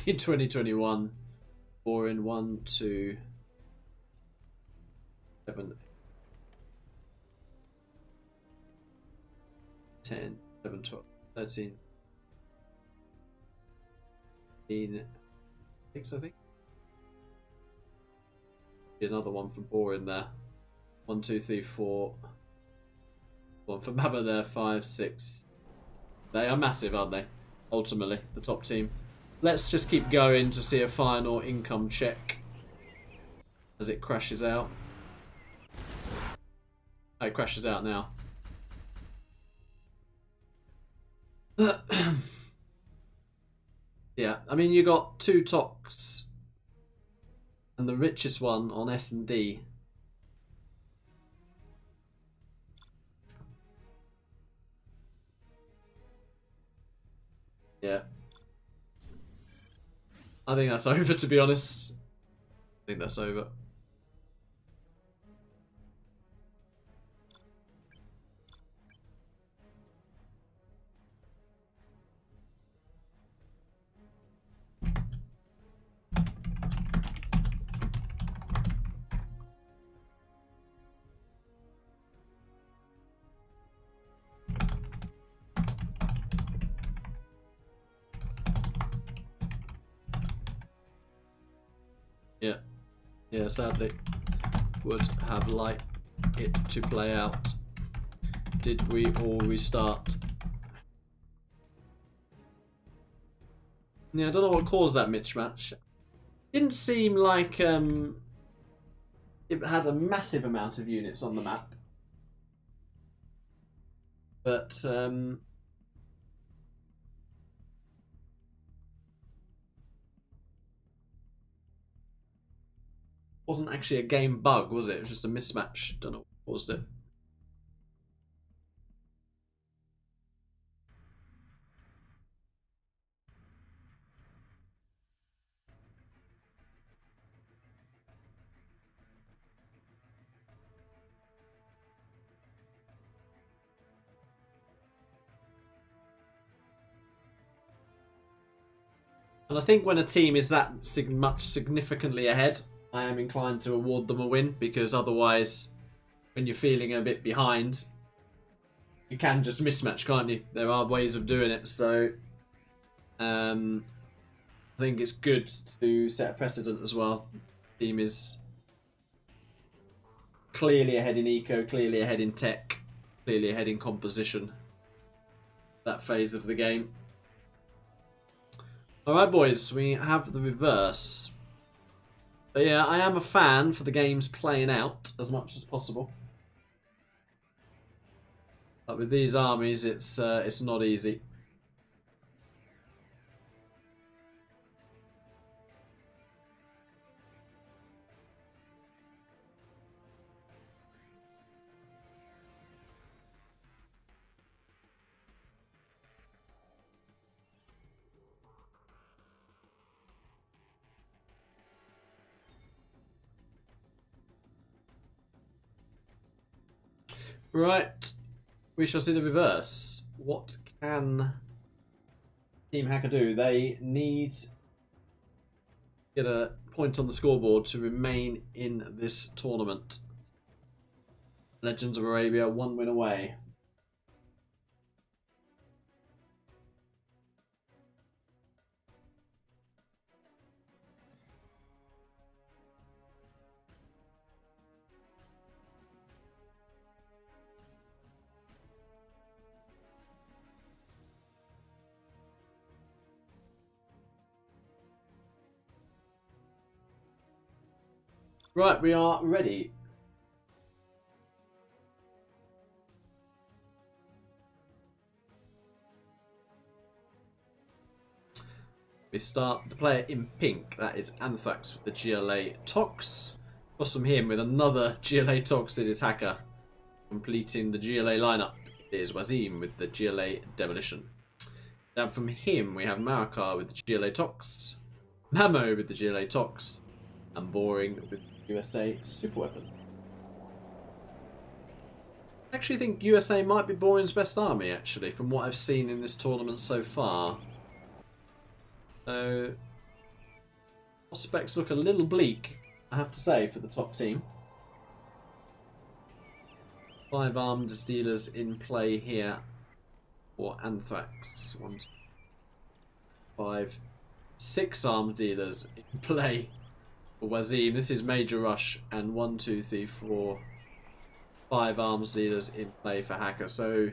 In 2021. 4 in 1, 2, 7, 10, 11, 12, 13, 15, 6, I think. Another one for Boar in there. 1, 2, 3, 4. One for Mabba there. 5, 6. They are massive, aren't they? Ultimately, the top team. Let's just keep going to see a final income check as it crashes out. Oh, it crashes out now. Yeah, I mean, you got 2 toks and the richest one on S&D. Yeah. I think that's over, to be honest. I think that's over. Yeah. Yeah, sadly. Would have liked it to play out. Did we all restart? Yeah, I don't know what caused that mismatch. Didn't seem like it had a massive amount of units on the map. But wasn't actually a game bug, was it? It was just a mismatch. Don't know what caused it. And I think when a team is that much significantly ahead, I am inclined to award them a win, because otherwise, when you're feeling a bit behind, you can just mismatch, can't you? There are ways of doing it, so I think it's good to set a precedent as well. The team is clearly ahead in eco, clearly ahead in tech, clearly ahead in composition. That phase of the game. Alright boys, we have the reverse. But yeah, I am a fan for the games playing out as much as possible. But with these armies, it's not easy. Right, we shall see the reverse. What can Team Hacker do? They need to get a point on the scoreboard to remain in this tournament. Legends of Arabia, 1 win away. Right, we are ready. We start the player in pink, that is Anthrax with the GLA Tox. Across from him with another GLA Tox, it is Hacker. Completing the GLA lineup, it is Wazim with the GLA Demolition. Down from him we have Marakar with the GLA Tox, Mamo with the GLA Tox, and Boring with the USA Super Weapon. I actually think USA might be Boring's best army, actually, from what I've seen in this tournament so far. So, prospects look a little bleak, I have to say, for the top team. 5 armed dealers in play here for Anthrax. 1, 2, 5, 6 armed dealers in play for Wazim. This is Major Rush, and 1, 2, 3, 4, 5 arms dealers in play for Hacker. So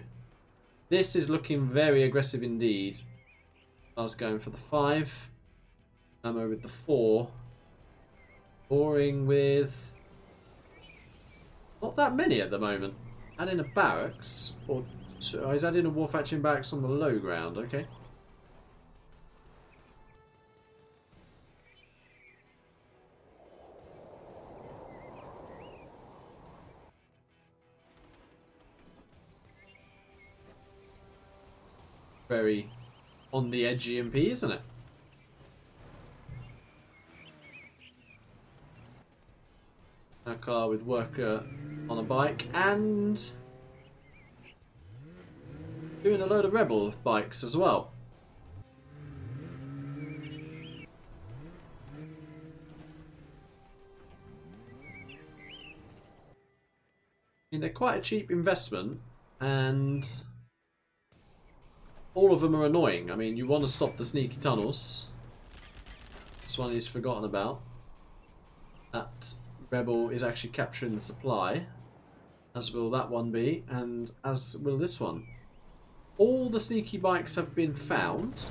this is looking very aggressive indeed. I was going for the 5. Ammo with the 4. Boring with not that many at the moment. Adding a barracks, or he's adding a war factory barracks on the low ground. Okay. Very on the edge EMP, isn't it? A car with worker on a bike and doing a load of rebel bikes as well. I mean, they're quite a cheap investment, and all of them are annoying. I mean, you want to stop the sneaky tunnels. This one is forgotten about. That rebel is actually capturing the supply, as will that one be, and as will this one. All the sneaky bikes have been found,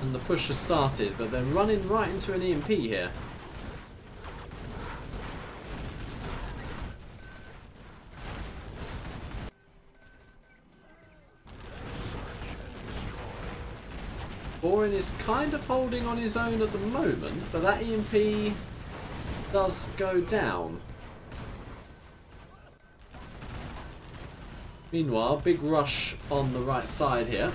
and the push has started, but they're running right into an EMP here. Boring is kind of holding on his own at the moment, but that EMP does go down. Meanwhile, big rush on the right side here.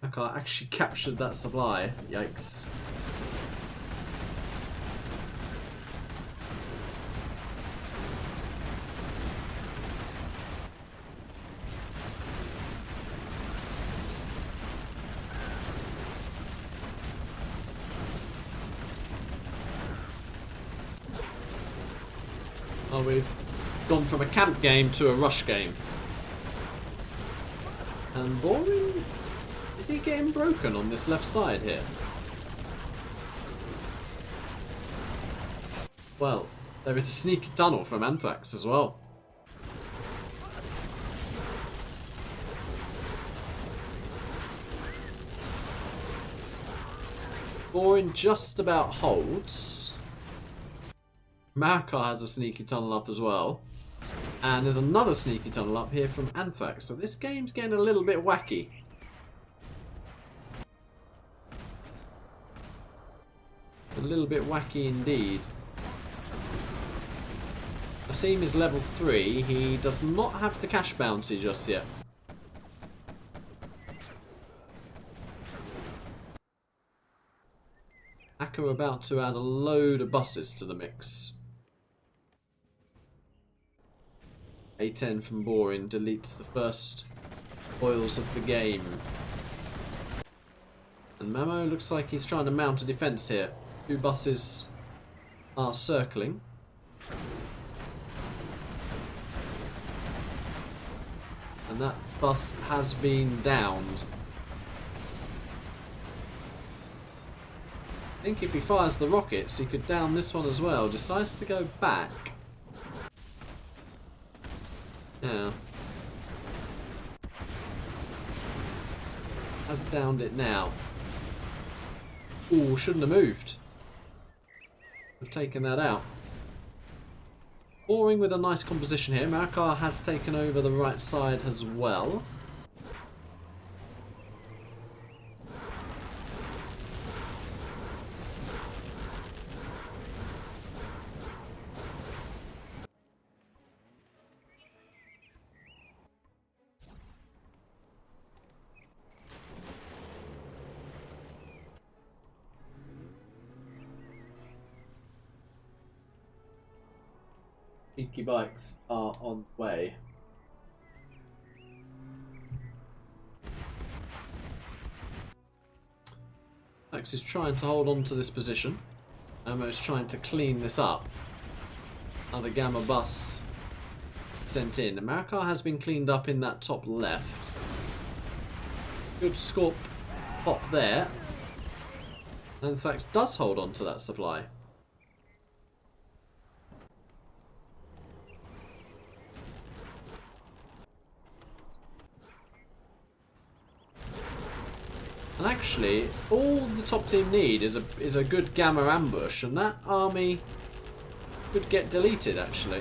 I actually captured that supply. Yikes. Oh, we've gone from a camp game to a rush game. And Boring, is he getting broken on this left side here? Well, there is a sneaky tunnel from Anthrax as well. Boring just about holds. Marakar has a sneaky tunnel up as well. And there's another sneaky tunnel up here from Anthrax. So this game's getting a little bit wacky. A little bit wacky indeed. Asim is level 3. He does not have the cash bounty just yet. Hacker about to add a load of buses to the mix. A10 from Boring deletes the first oils of the game. And Mamo looks like he's trying to mount a defence here. 2 buses are circling. And that bus has been downed. I think if he fires the rockets, he could down this one as well. Decides to go back. Yeah. Has downed it now. Ooh, shouldn't have moved. We've taken that out. Boring with a nice composition here. Markar has taken over the right side as well. Cheeky bikes are on the way. Max is trying to hold on to this position. Ammo is trying to clean this up. Another Gamma bus sent in. Marikar has been cleaned up in that top left. Good Scorp pop there. Anthrax does hold on to that supply. And actually, all the top team need is a good Gamma ambush, and that army could get deleted actually.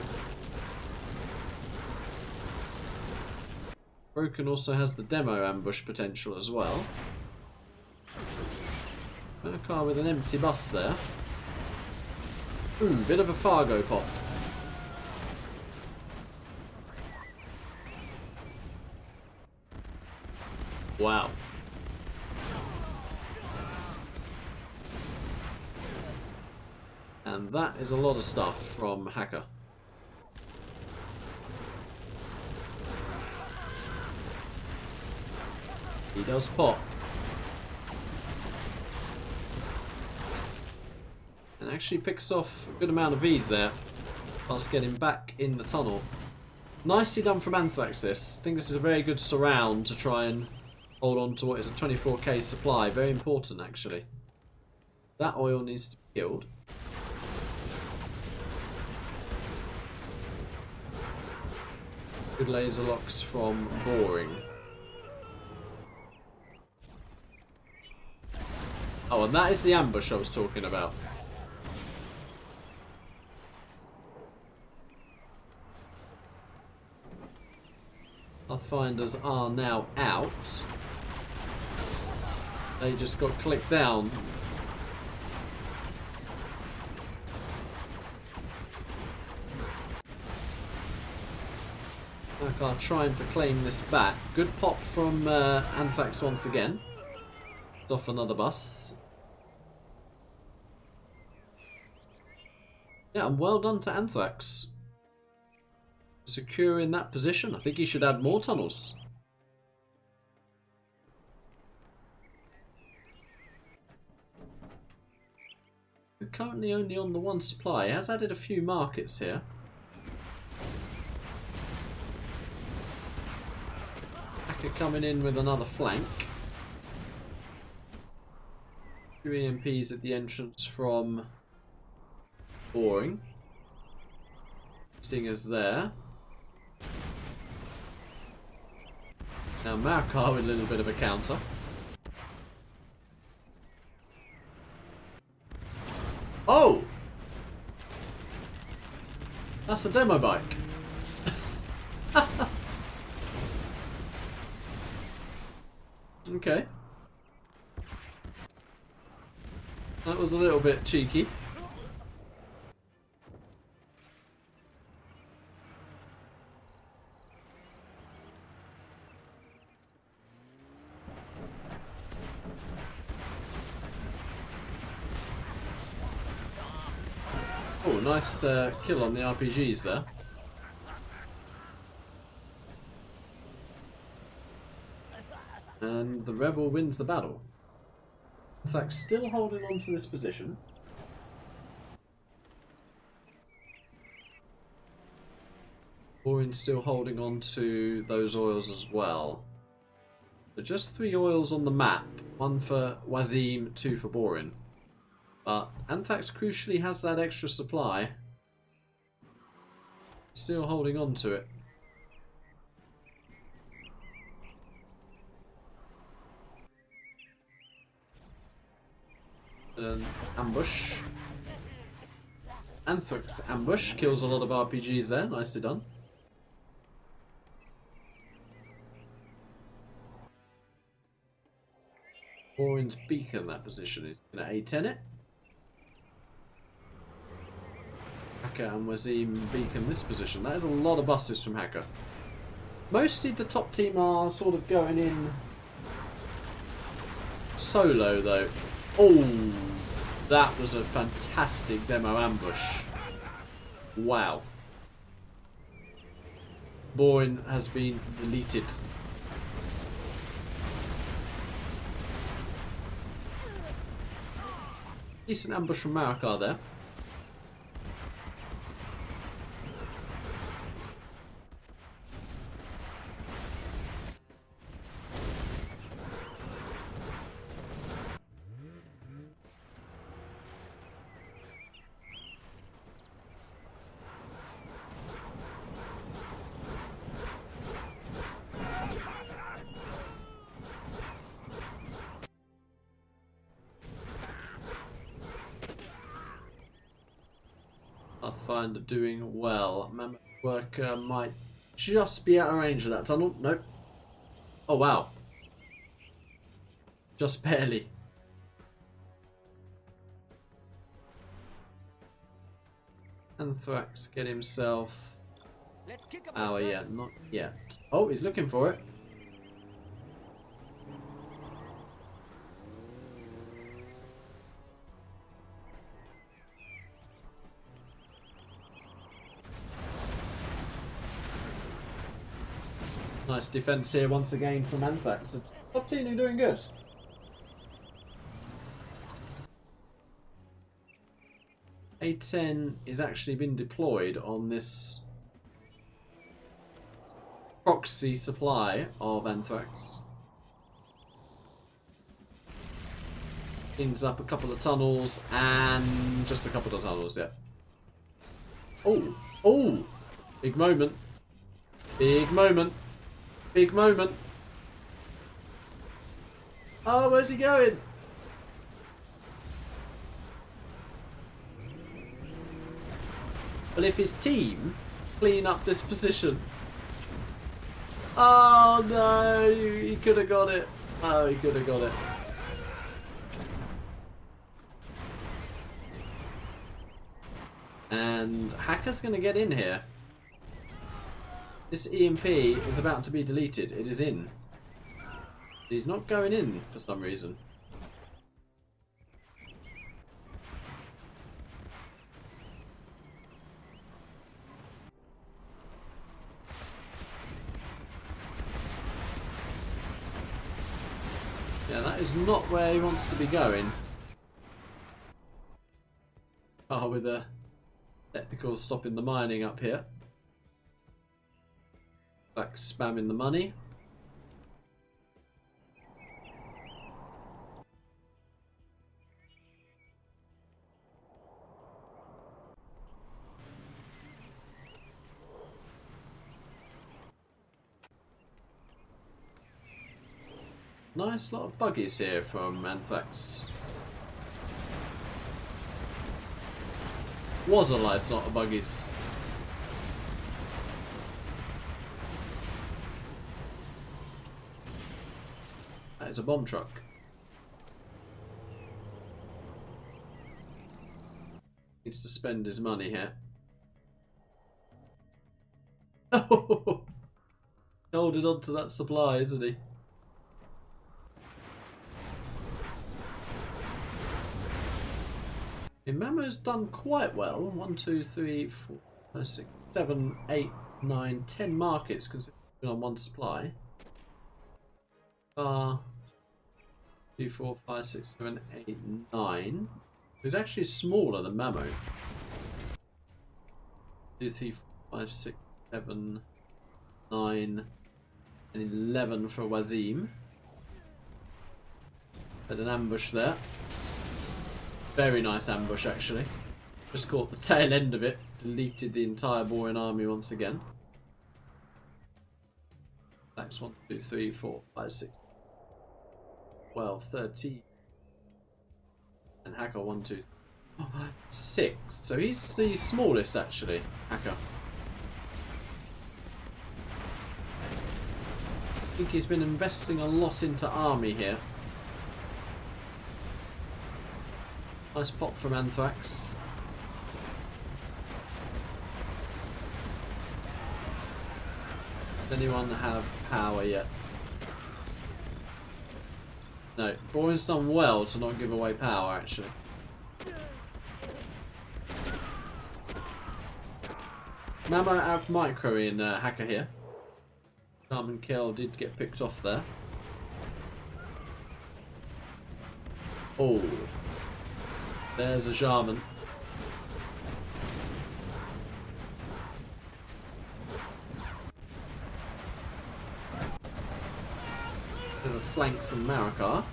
Broken also has the demo ambush potential as well. Car with an empty bus there. Ooh, bit of a Fargo pop. Wow. And that is a lot of stuff from Hacker. He does pop. And actually picks off a good amount of Vs there, whilst getting back in the tunnel. Nicely done from Anthrax this. I think this is a very good surround to try and hold on to what is a 24k supply. Very important actually. That oil needs to be killed. Good laser locks from Boring. Oh, and that is the ambush I was talking about. Pathfinders are now out. They just got clicked down. Markar trying to claim this back. Good pop from Anthrax once again. It's off another bus. Yeah, and well done to Anthrax. Securing that position. I think he should add more tunnels. We're currently only on the one supply. He has added a few markets here. Hacker coming in with another flank. 2 EMPs at the entrance from Boring. Stingers there. Now Markar with a little bit of a counter. Oh! That's a demo bike. Okay. That was a little bit cheeky. Oh, nice kill on the RPGs there. And the Rebel wins the battle. In fact, still holding on to this position. Boring still holding on to those oils as well. So just 3 oils on the map. 1 for Wazim, 2 for Boring. But Anthrax crucially has that extra supply. Still holding on to it. ambush. Anthrax ambush kills a lot of RPGs there. Nicely done. Orange beacon that position is going to A10 it. Hacker and Wazim beacon this position. That is a lot of buses from Hacker. Mostly the top team are sort of going in solo though. Oh, that was a fantastic demo ambush. Wow. Bourne has been deleted. Decent ambush from Marakar there. Pathfinder doing well. Mammoth Worker might just be out of range of that tunnel. Nope. Oh wow. Just barely. Anthrax get himself. Oh yeah, not yet. Oh, he's looking for it. Nice defense here once again from Anthrax. The top team are doing good. A10 is actually been deployed on this proxy supply of Anthrax. Cleans up a couple of tunnels and just a couple of tunnels, yeah. Oh, oh, big moment. Big moment. Big moment. Oh, where's he going? Well, if his team clean up this position. Oh no, he could have got it. Oh, he could have got it. And Hacker's going to get in here. This EMP is about to be deleted. It is in. He's not going in for some reason. Yeah, that is not where he wants to be going. Oh, with a technical stopping the mining up here. Back spamming the money. Nice lot of buggies here from Anthrax. Was a nice lot of buggies. That is a bomb truck. Needs to spend his money here. Oh, holding on to that supply, isn't he? Mamo's done quite well. 1, 2, 3, 4, 5, 6, 7, 8, 9, 10 markets considering on one supply. 3, 4, 5, 6, 7, 8, 9. It's actually smaller than Mamo. 2, 3, 4, 5, 6, 7, 9, and 11 for Wazim. Had an ambush there. Very nice ambush, actually. Just caught the tail end of it. Deleted the entire Borean army once again. That's 1, 2, 3, 4, 5, 6, 12, 13. And Hacker 1, 2, 3. 6. So he's the smallest actually, Hacker. I think he's been investing a lot into army here. Nice pop from Anthrax. Does anyone have power yet? No. Boring's done well to not give away power actually. Mamo out micro in Hacker here. Charm Kill did get picked off there. Oh. There's a Jarman. Bit of a flank from Marikar.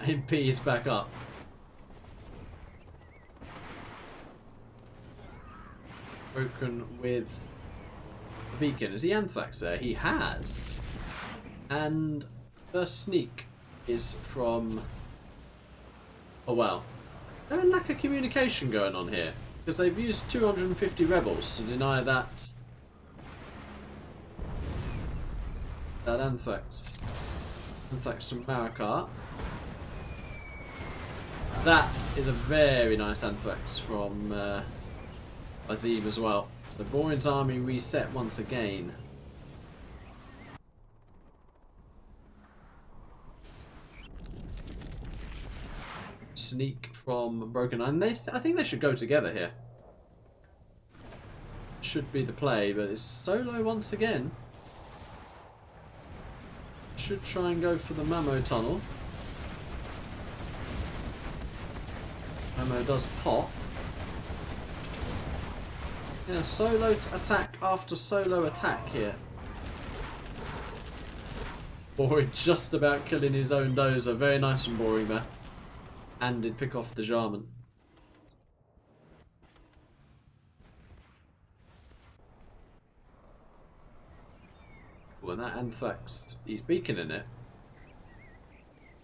MP is back up. Broken with the beacon. Is he Anthrax there? He has. And first sneak is from... Oh wow. There's a lack of communication going on here. Because they've used 250 rebels to deny that... That Anthrax. Anthrax from Marikar. That is a very nice Anthrax from Azim as well. So Borin's army reset once again. Sneak from Broken Line. I think they should go together here. Should be the play, but it's solo once again. Should try and go for the Mamo tunnel. Mamo does pop. Yeah, solo attack after solo attack here. Boring just about killing his own dozer. Very nice from Boring there. And did pick off the Jarman. Well, that Anthrax, he's beaconing it.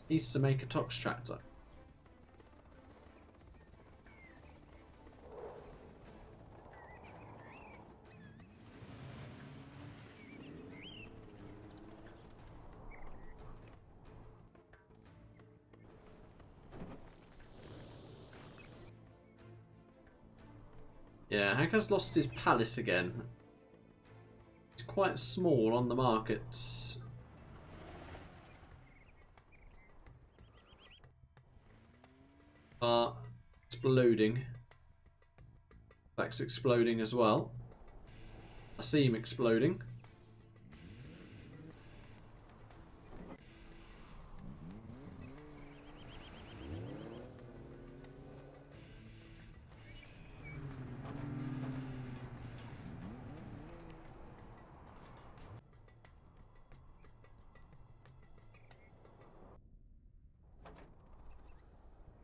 Needs to make a Tox Tractor. Yeah, Hacker's lost his palace again. It's quite small on the markets. Exploding. That's exploding as well. I see him exploding.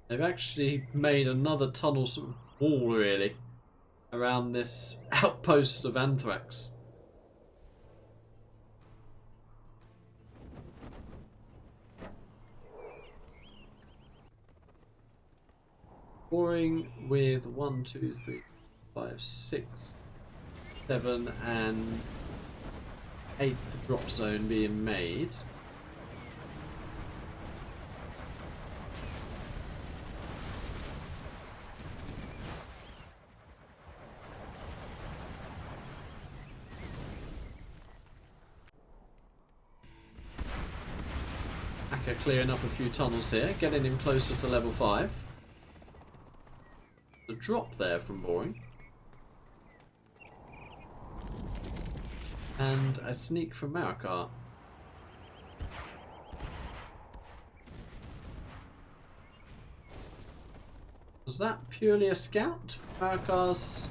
They've actually made another tunnel sort of wall, really, around this outpost of Anthrax. Boring with 1, 2, 3, 5, 6, 7, and 8th drop zone being made. Clearing up a few tunnels here, getting him closer to level 5. The drop there from Boring. And a sneak from Marikar. Was that purely a scout? Marikar's...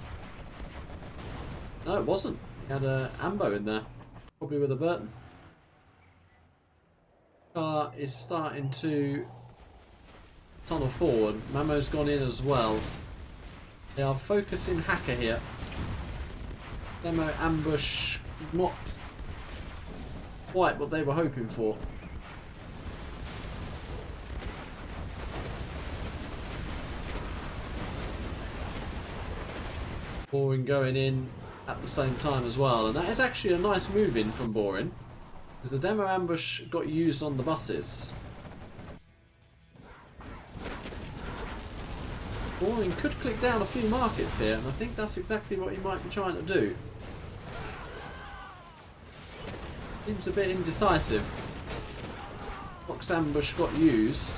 No, it wasn't. He had a Ambo in there. Probably with a Burton. Car is starting to tunnel forward. Mamo's gone in as well. They are focusing Hacker here. Demo ambush, not quite what they were hoping for. Boring going in at the same time as well, and that is actually a nice move in from Boring, because the demo ambush got used on the buses. Boring could click down a few markets here, and I think that's exactly what he might be trying to do. Seems a bit indecisive. Box ambush got used.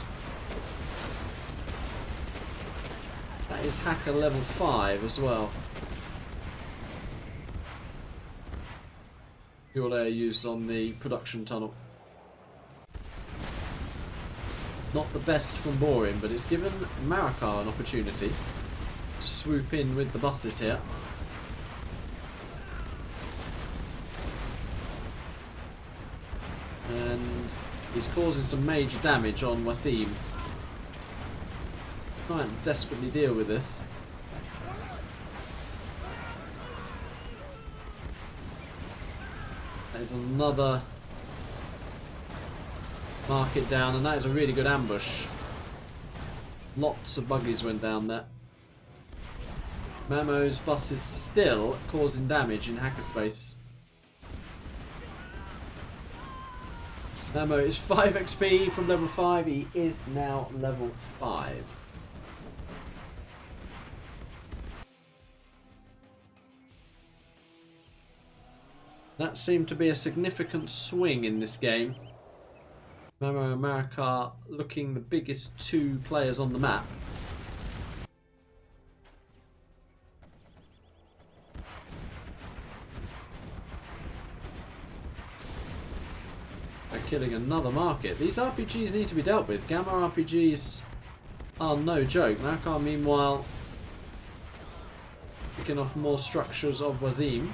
That is Hacker level 5 as well. Fuel air used on the production tunnel. Not the best from Boring, but it's given Marikar an opportunity to swoop in with the buses here. And he's causing some major damage on Wasim. Trying to desperately deal with this. That is another market down, and that is a really good ambush. Lots of buggies went down there. Mamo's bus is still causing damage in hackerspace. Mamo is 5 XP from level 5. He is now level 5. That seemed to be a significant swing in this game. Mamo and Marikar looking the biggest 2 players on the map. They're killing another market. These RPGs need to be dealt with. Gamma RPGs are no joke. Marikar meanwhile picking off more structures of Wasim.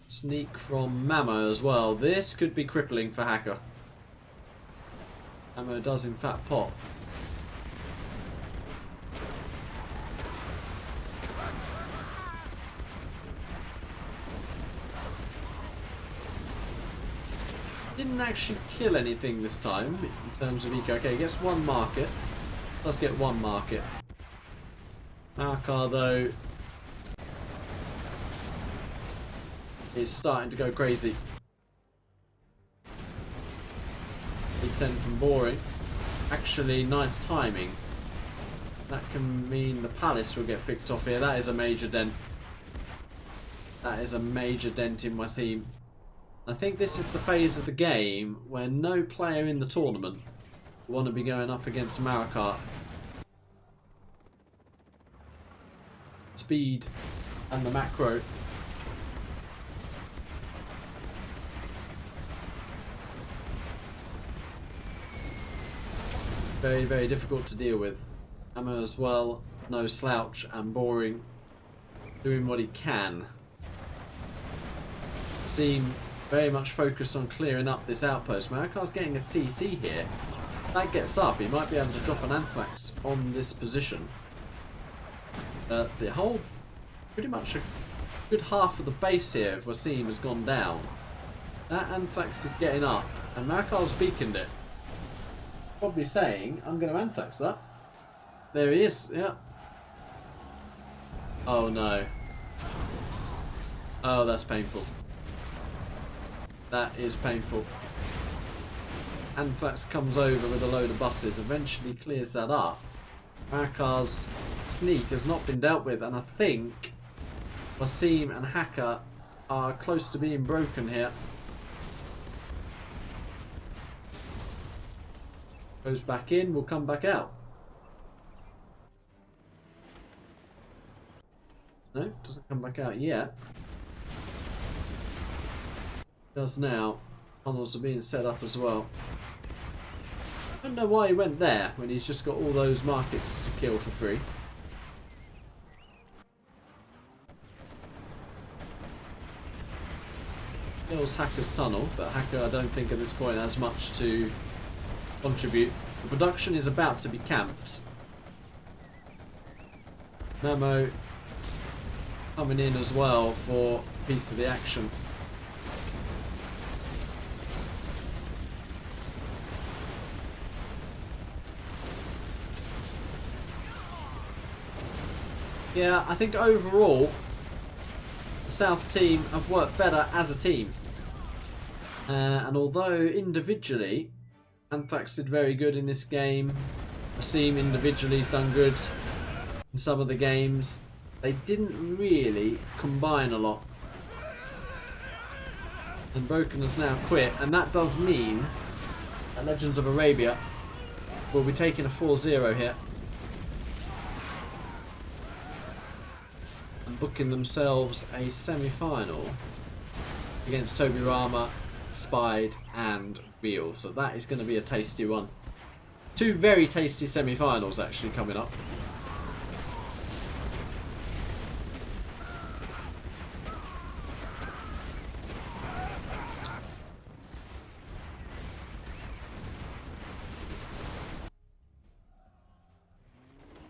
Sneak from Mamo as well. This could be crippling for Hacker. Mamo does in fact pop. Didn't actually kill anything this time in terms of eco. Okay, he gets 1 market. Does get 1 market. Marikar though is starting to go crazy. 810 from Boring. Actually, nice timing. That can mean the palace will get picked off here. That is a major dent. That is a major dent in Wasim. I think this is the phase of the game where no player in the tournament will want to be going up against Marikar. Speed and the macro. Very, very difficult to deal with. Ammo as well, no slouch, and Boring doing what he can. Seem very much focused on clearing up this outpost. Marikar's getting a CC here. If that gets up, he might be able to drop an Anthrax on this position. The whole, pretty much a good half of the base here of Wasim has gone down. That Anthrax is getting up, and Marikar's beaconed it. Probably saying, I'm going to Anthrax that. There he is, yeah. Oh no. Oh, that's painful. That is painful. Anthrax comes over with a load of buses, eventually clears that up. Marikar's sneak has not been dealt with, and I think Wasim and Hacker are close to being broken here. Goes back in, will come back out. No, doesn't come back out yet. Does now. Tunnels are being set up as well. I don't know why he went there when he's just got all those markets to kill for free. kills Hacker's tunnel, but Hacker I don't think at this point has much to contribute. The production is about to be camped. Memo coming in as well for a piece of the action. Yeah, I think overall the South team have worked better as a team. And although individually Anthrax did very good in this game, Asim individually has done good in some of the games, they didn't really combine a lot. And Broken has now quit, and that does mean that Legends of Arabia will be taking a 4-0 here. And booking themselves a semi-final against Toby Rama, Spide and Real. So that is going to be a tasty one. Two very tasty semi-finals actually coming up.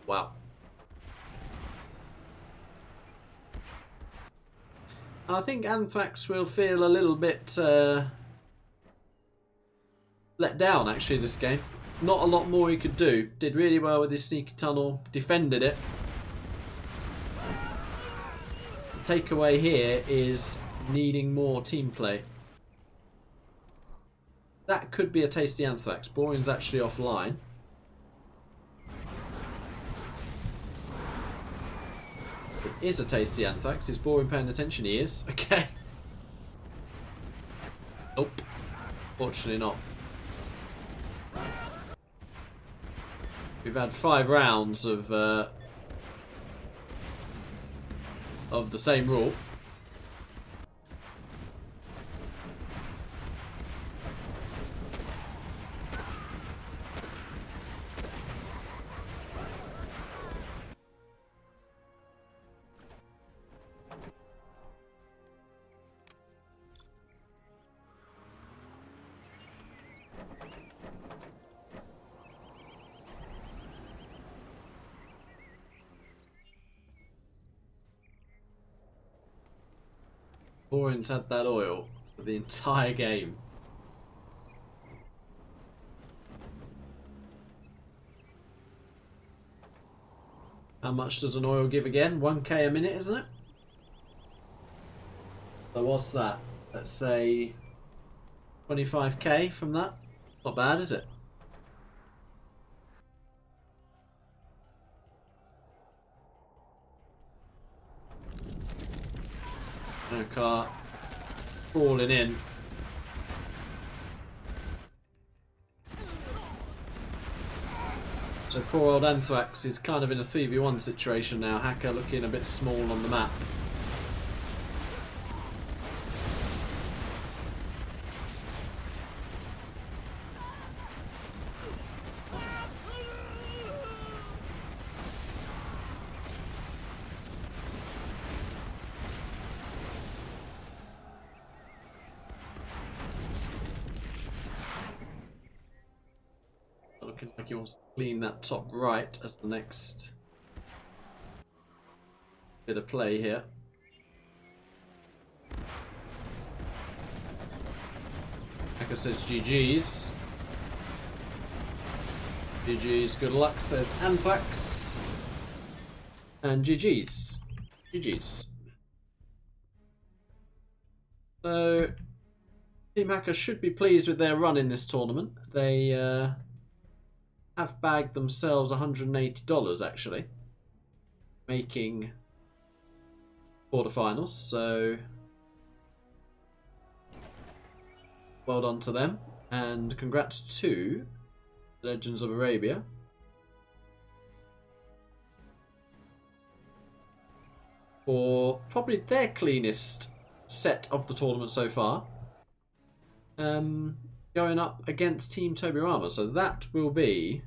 Wow. I think Anthrax will feel a little bit let down actually this game. Not a lot more he could do. Did really well with his sneaky tunnel, defended it. The takeaway here is needing more team play. That could be a tasty Anthrax. Boring's actually offline. It is a tasty Anthrax. Is Boring paying attention? He is. Okay. Nope. Fortunately not. We've had 5 rounds of the same rule. Boring's had that oil for the entire game. How much does an oil give again? 1k a minute, isn't it? So what's that? Let's say 25k from that. Not bad, is it? No car falling in. So poor old Anthrax is kind of in a 3v1 situation now. Hacker looking a bit small on the map. Looking like he wants to clean that top right as the next bit of play here. Hacker says GG's. GG's, good luck, says Anthrax. And GG's. GG's. So, Team Hacker should be pleased with their run in this tournament. They have bagged themselves $180 actually, making quarterfinals, so well done to them, and congrats to Legends of Arabia. For probably their cleanest set of the tournament so far. Going up against Team Tobirama, so that will be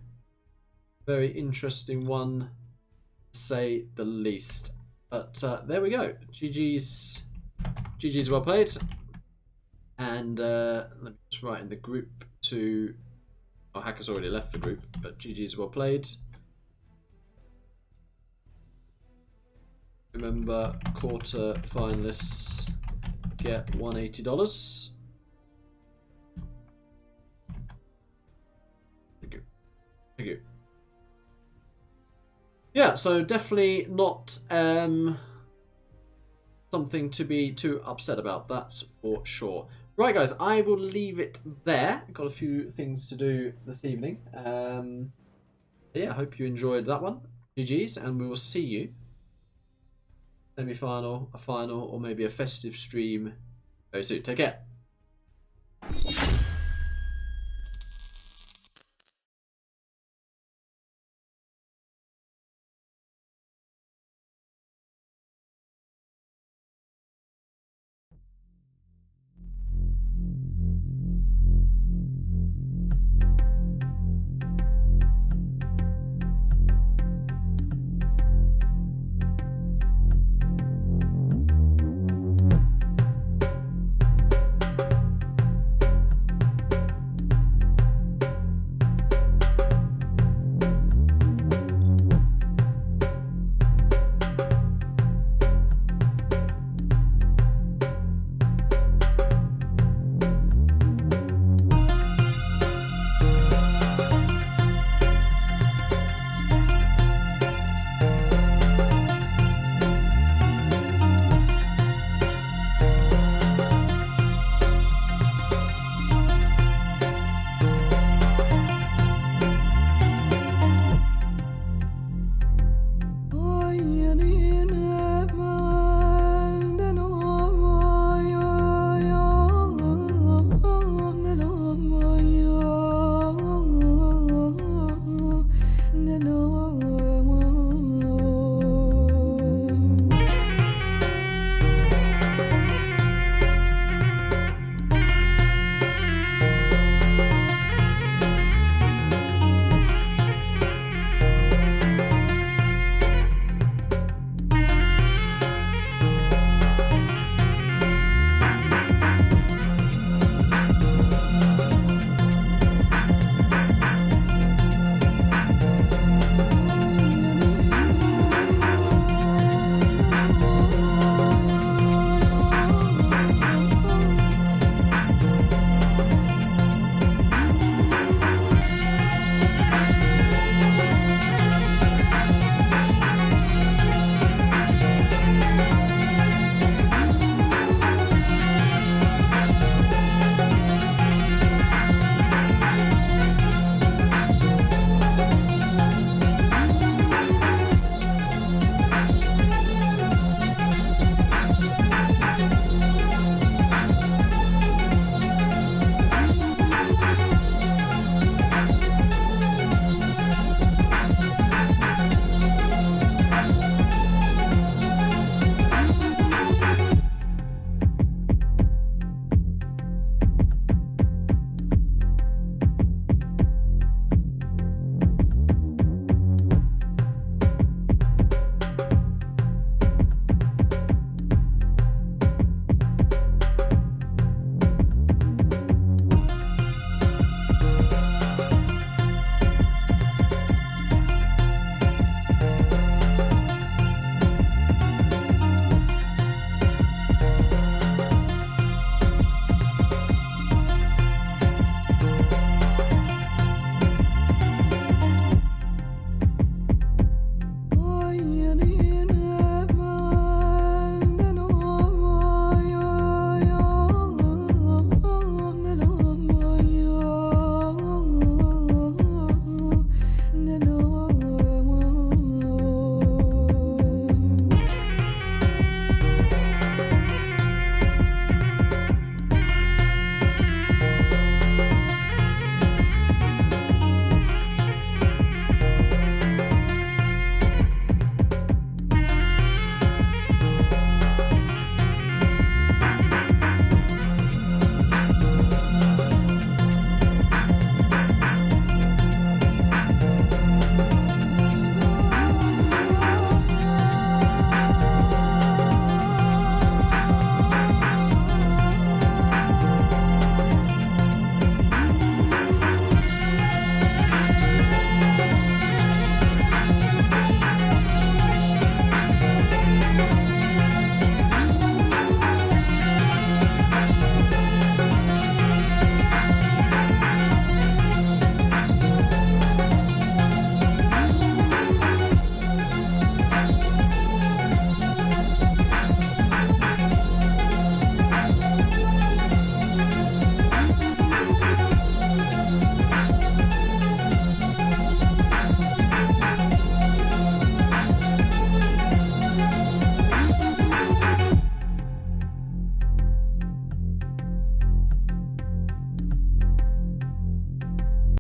a very interesting one, to say the least. But there we go. GG's well played. And let me just write in the group to. Oh, Hacker's already left the group, but GG's well played. Remember, quarter finalists get $180. Thank you. Thank you. Yeah, so definitely not something to be too upset about, that's for sure. Right, guys, I will leave it there. Got a few things to do this evening. Yeah, I hope you enjoyed that one. GG's, and we will see you semi-final, a final, or maybe a festive stream very soon. Take care.